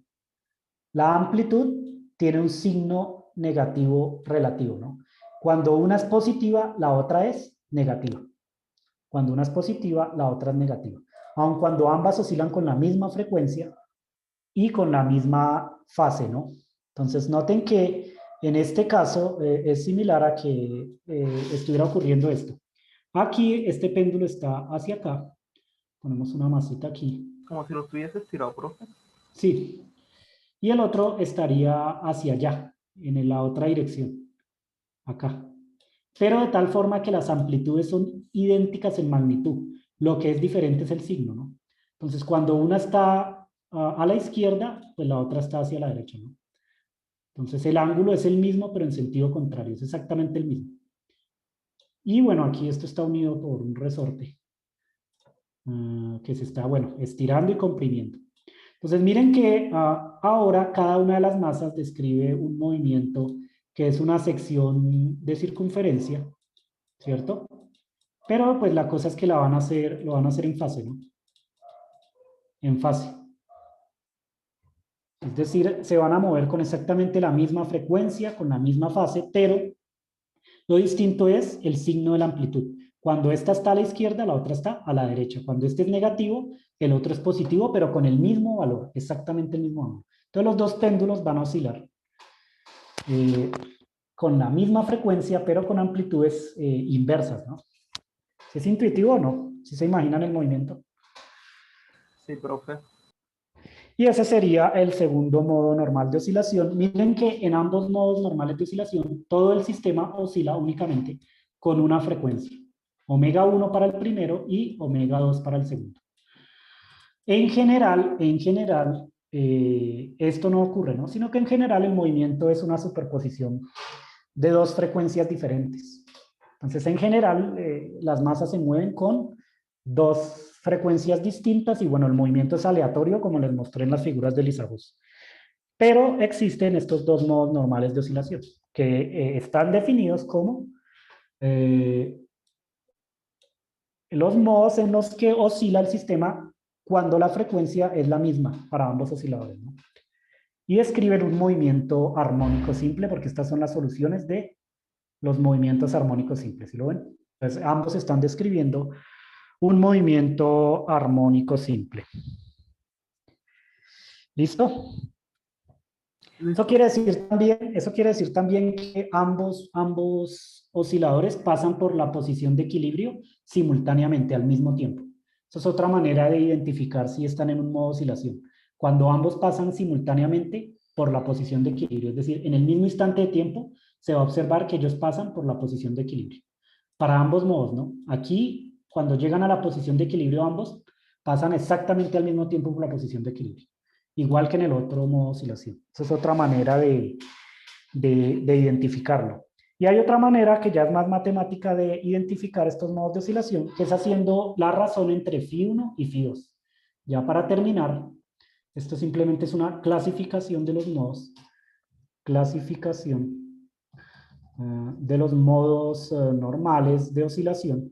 La amplitud tiene un signo negativo relativo, ¿no? Cuando una es positiva, la otra es negativa. Cuando una es positiva, la otra es negativa. Aun cuando ambas oscilan con la misma frecuencia y con la misma fase, ¿no? Entonces noten que en este caso es similar a que estuviera ocurriendo esto. Aquí este péndulo está hacia acá. Ponemos una masita aquí. Como si lo estuviese estirado, profe. Sí. Y el otro estaría hacia allá, en la otra dirección. Acá. pero de tal forma que las amplitudes son idénticas en magnitud. Lo que es diferente es el signo, ¿no? Entonces, cuando una está a la izquierda, pues la otra está hacia la derecha, ¿no? Entonces, el ángulo es el mismo, pero en sentido contrario, es exactamente el mismo. Y bueno, aquí esto está unido por un resorte que se está, bueno, estirando y comprimiendo. Entonces, miren que ahora cada una de las masas describe un movimiento que es una sección de circunferencia, ¿cierto? Pero pues la cosa es que lo van a hacer en fase, ¿no? En fase. Es decir, se van a mover con exactamente la misma frecuencia, con la misma fase, pero lo distinto es el signo de la amplitud. Cuando esta está a la izquierda, la otra está a la derecha. Cuando este es negativo, el otro es positivo, pero con el mismo valor, exactamente el mismo ángulo. Entonces los dos péndulos van a oscilar con la misma frecuencia, pero con amplitudes inversas, ¿no? ¿Es intuitivo o no? ¿Si se imaginan el movimiento? Sí, profe. Y ese sería el segundo modo normal de oscilación. Miren que en ambos modos normales de oscilación, todo el sistema oscila únicamente con una frecuencia. Omega 1 para el primero y omega 2 para el segundo. En general, esto no ocurre, ¿no? Sino que en general el movimiento es una superposición de dos frecuencias diferentes. Entonces, en general, las masas se mueven con dos frecuencias distintas y bueno, el movimiento es aleatorio, como les mostré en las figuras de Lissajous. Pero existen estos dos modos normales de oscilación, que están definidos como los modos en los que oscila el sistema cuando la frecuencia es la misma para ambos osciladores, ¿no? Y describen un movimiento armónico simple, porque estas son las soluciones de los movimientos armónicos simples, ¿sí lo ven? Entonces, ambos están describiendo un movimiento armónico simple. ¿Listo? Eso quiere decir también que ambos osciladores pasan por la posición de equilibrio simultáneamente al mismo tiempo. Eso es otra manera de identificar si están en un modo de oscilación. Cuando ambos pasan simultáneamente por la posición de equilibrio, es decir, en el mismo instante de tiempo, se va a observar que ellos pasan por la posición de equilibrio. Para ambos modos, ¿no? Aquí, cuando llegan a la posición de equilibrio ambos, pasan exactamente al mismo tiempo por la posición de equilibrio. Igual que en el otro modo de oscilación. Esa es otra manera de identificarlo. Y hay otra manera que ya es más matemática de identificar estos modos de oscilación, que es haciendo la razón entre Φ1 y Φ2. Ya para terminar, esto simplemente es una clasificación de los modos, clasificación de los modos normales de oscilación.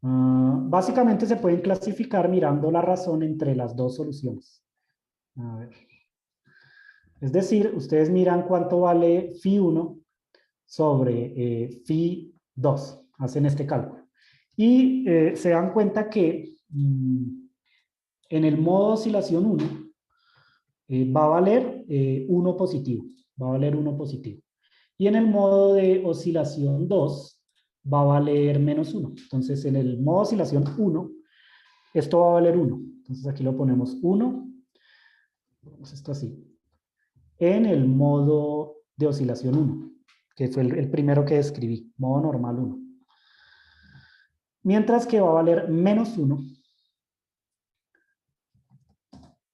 Básicamente se pueden clasificar mirando la razón entre las dos soluciones. A ver. Es decir, ustedes miran cuánto vale Φ1 sobre Φ2, hacen este cálculo. Y se dan cuenta que en el modo de oscilación 1 va a valer 1 positivo, va a valer 1 positivo. Y en el modo de oscilación 2 va a valer menos 1. Entonces, en el modo de oscilación 1, esto va a valer 1. Entonces, aquí lo ponemos 1. Ponemos esto así. En el modo de oscilación 1, que fue el primero que describí, modo normal 1. Mientras que va a valer menos 1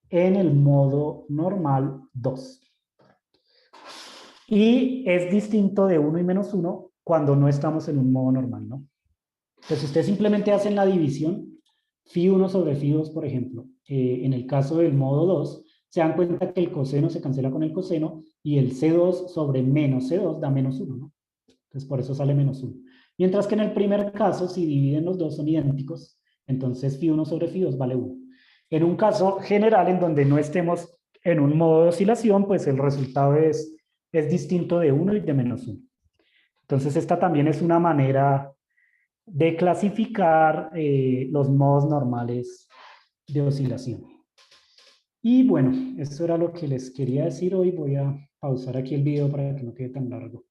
en el modo normal 2. Y es distinto de 1 y menos 1 cuando no estamos en un modo normal, ¿no? Entonces, ustedes simplemente hacen la división, Φ1 sobre Φ2, por ejemplo. En el caso del modo 2, se dan cuenta que el coseno se cancela con el coseno y el C2 sobre menos C2 da menos 1, ¿no? Entonces, por eso sale menos 1. Mientras que en el primer caso, si dividen los dos son idénticos, entonces Φ1 sobre Φ2 vale 1. En un caso general en donde no estemos en un modo de oscilación, pues el resultado es distinto de 1 y de menos 1. Entonces, esta también es una manera de clasificar los modos normales de oscilación. Y bueno, eso era lo que les quería decir hoy. Voy a pausar aquí el video para que no quede tan largo.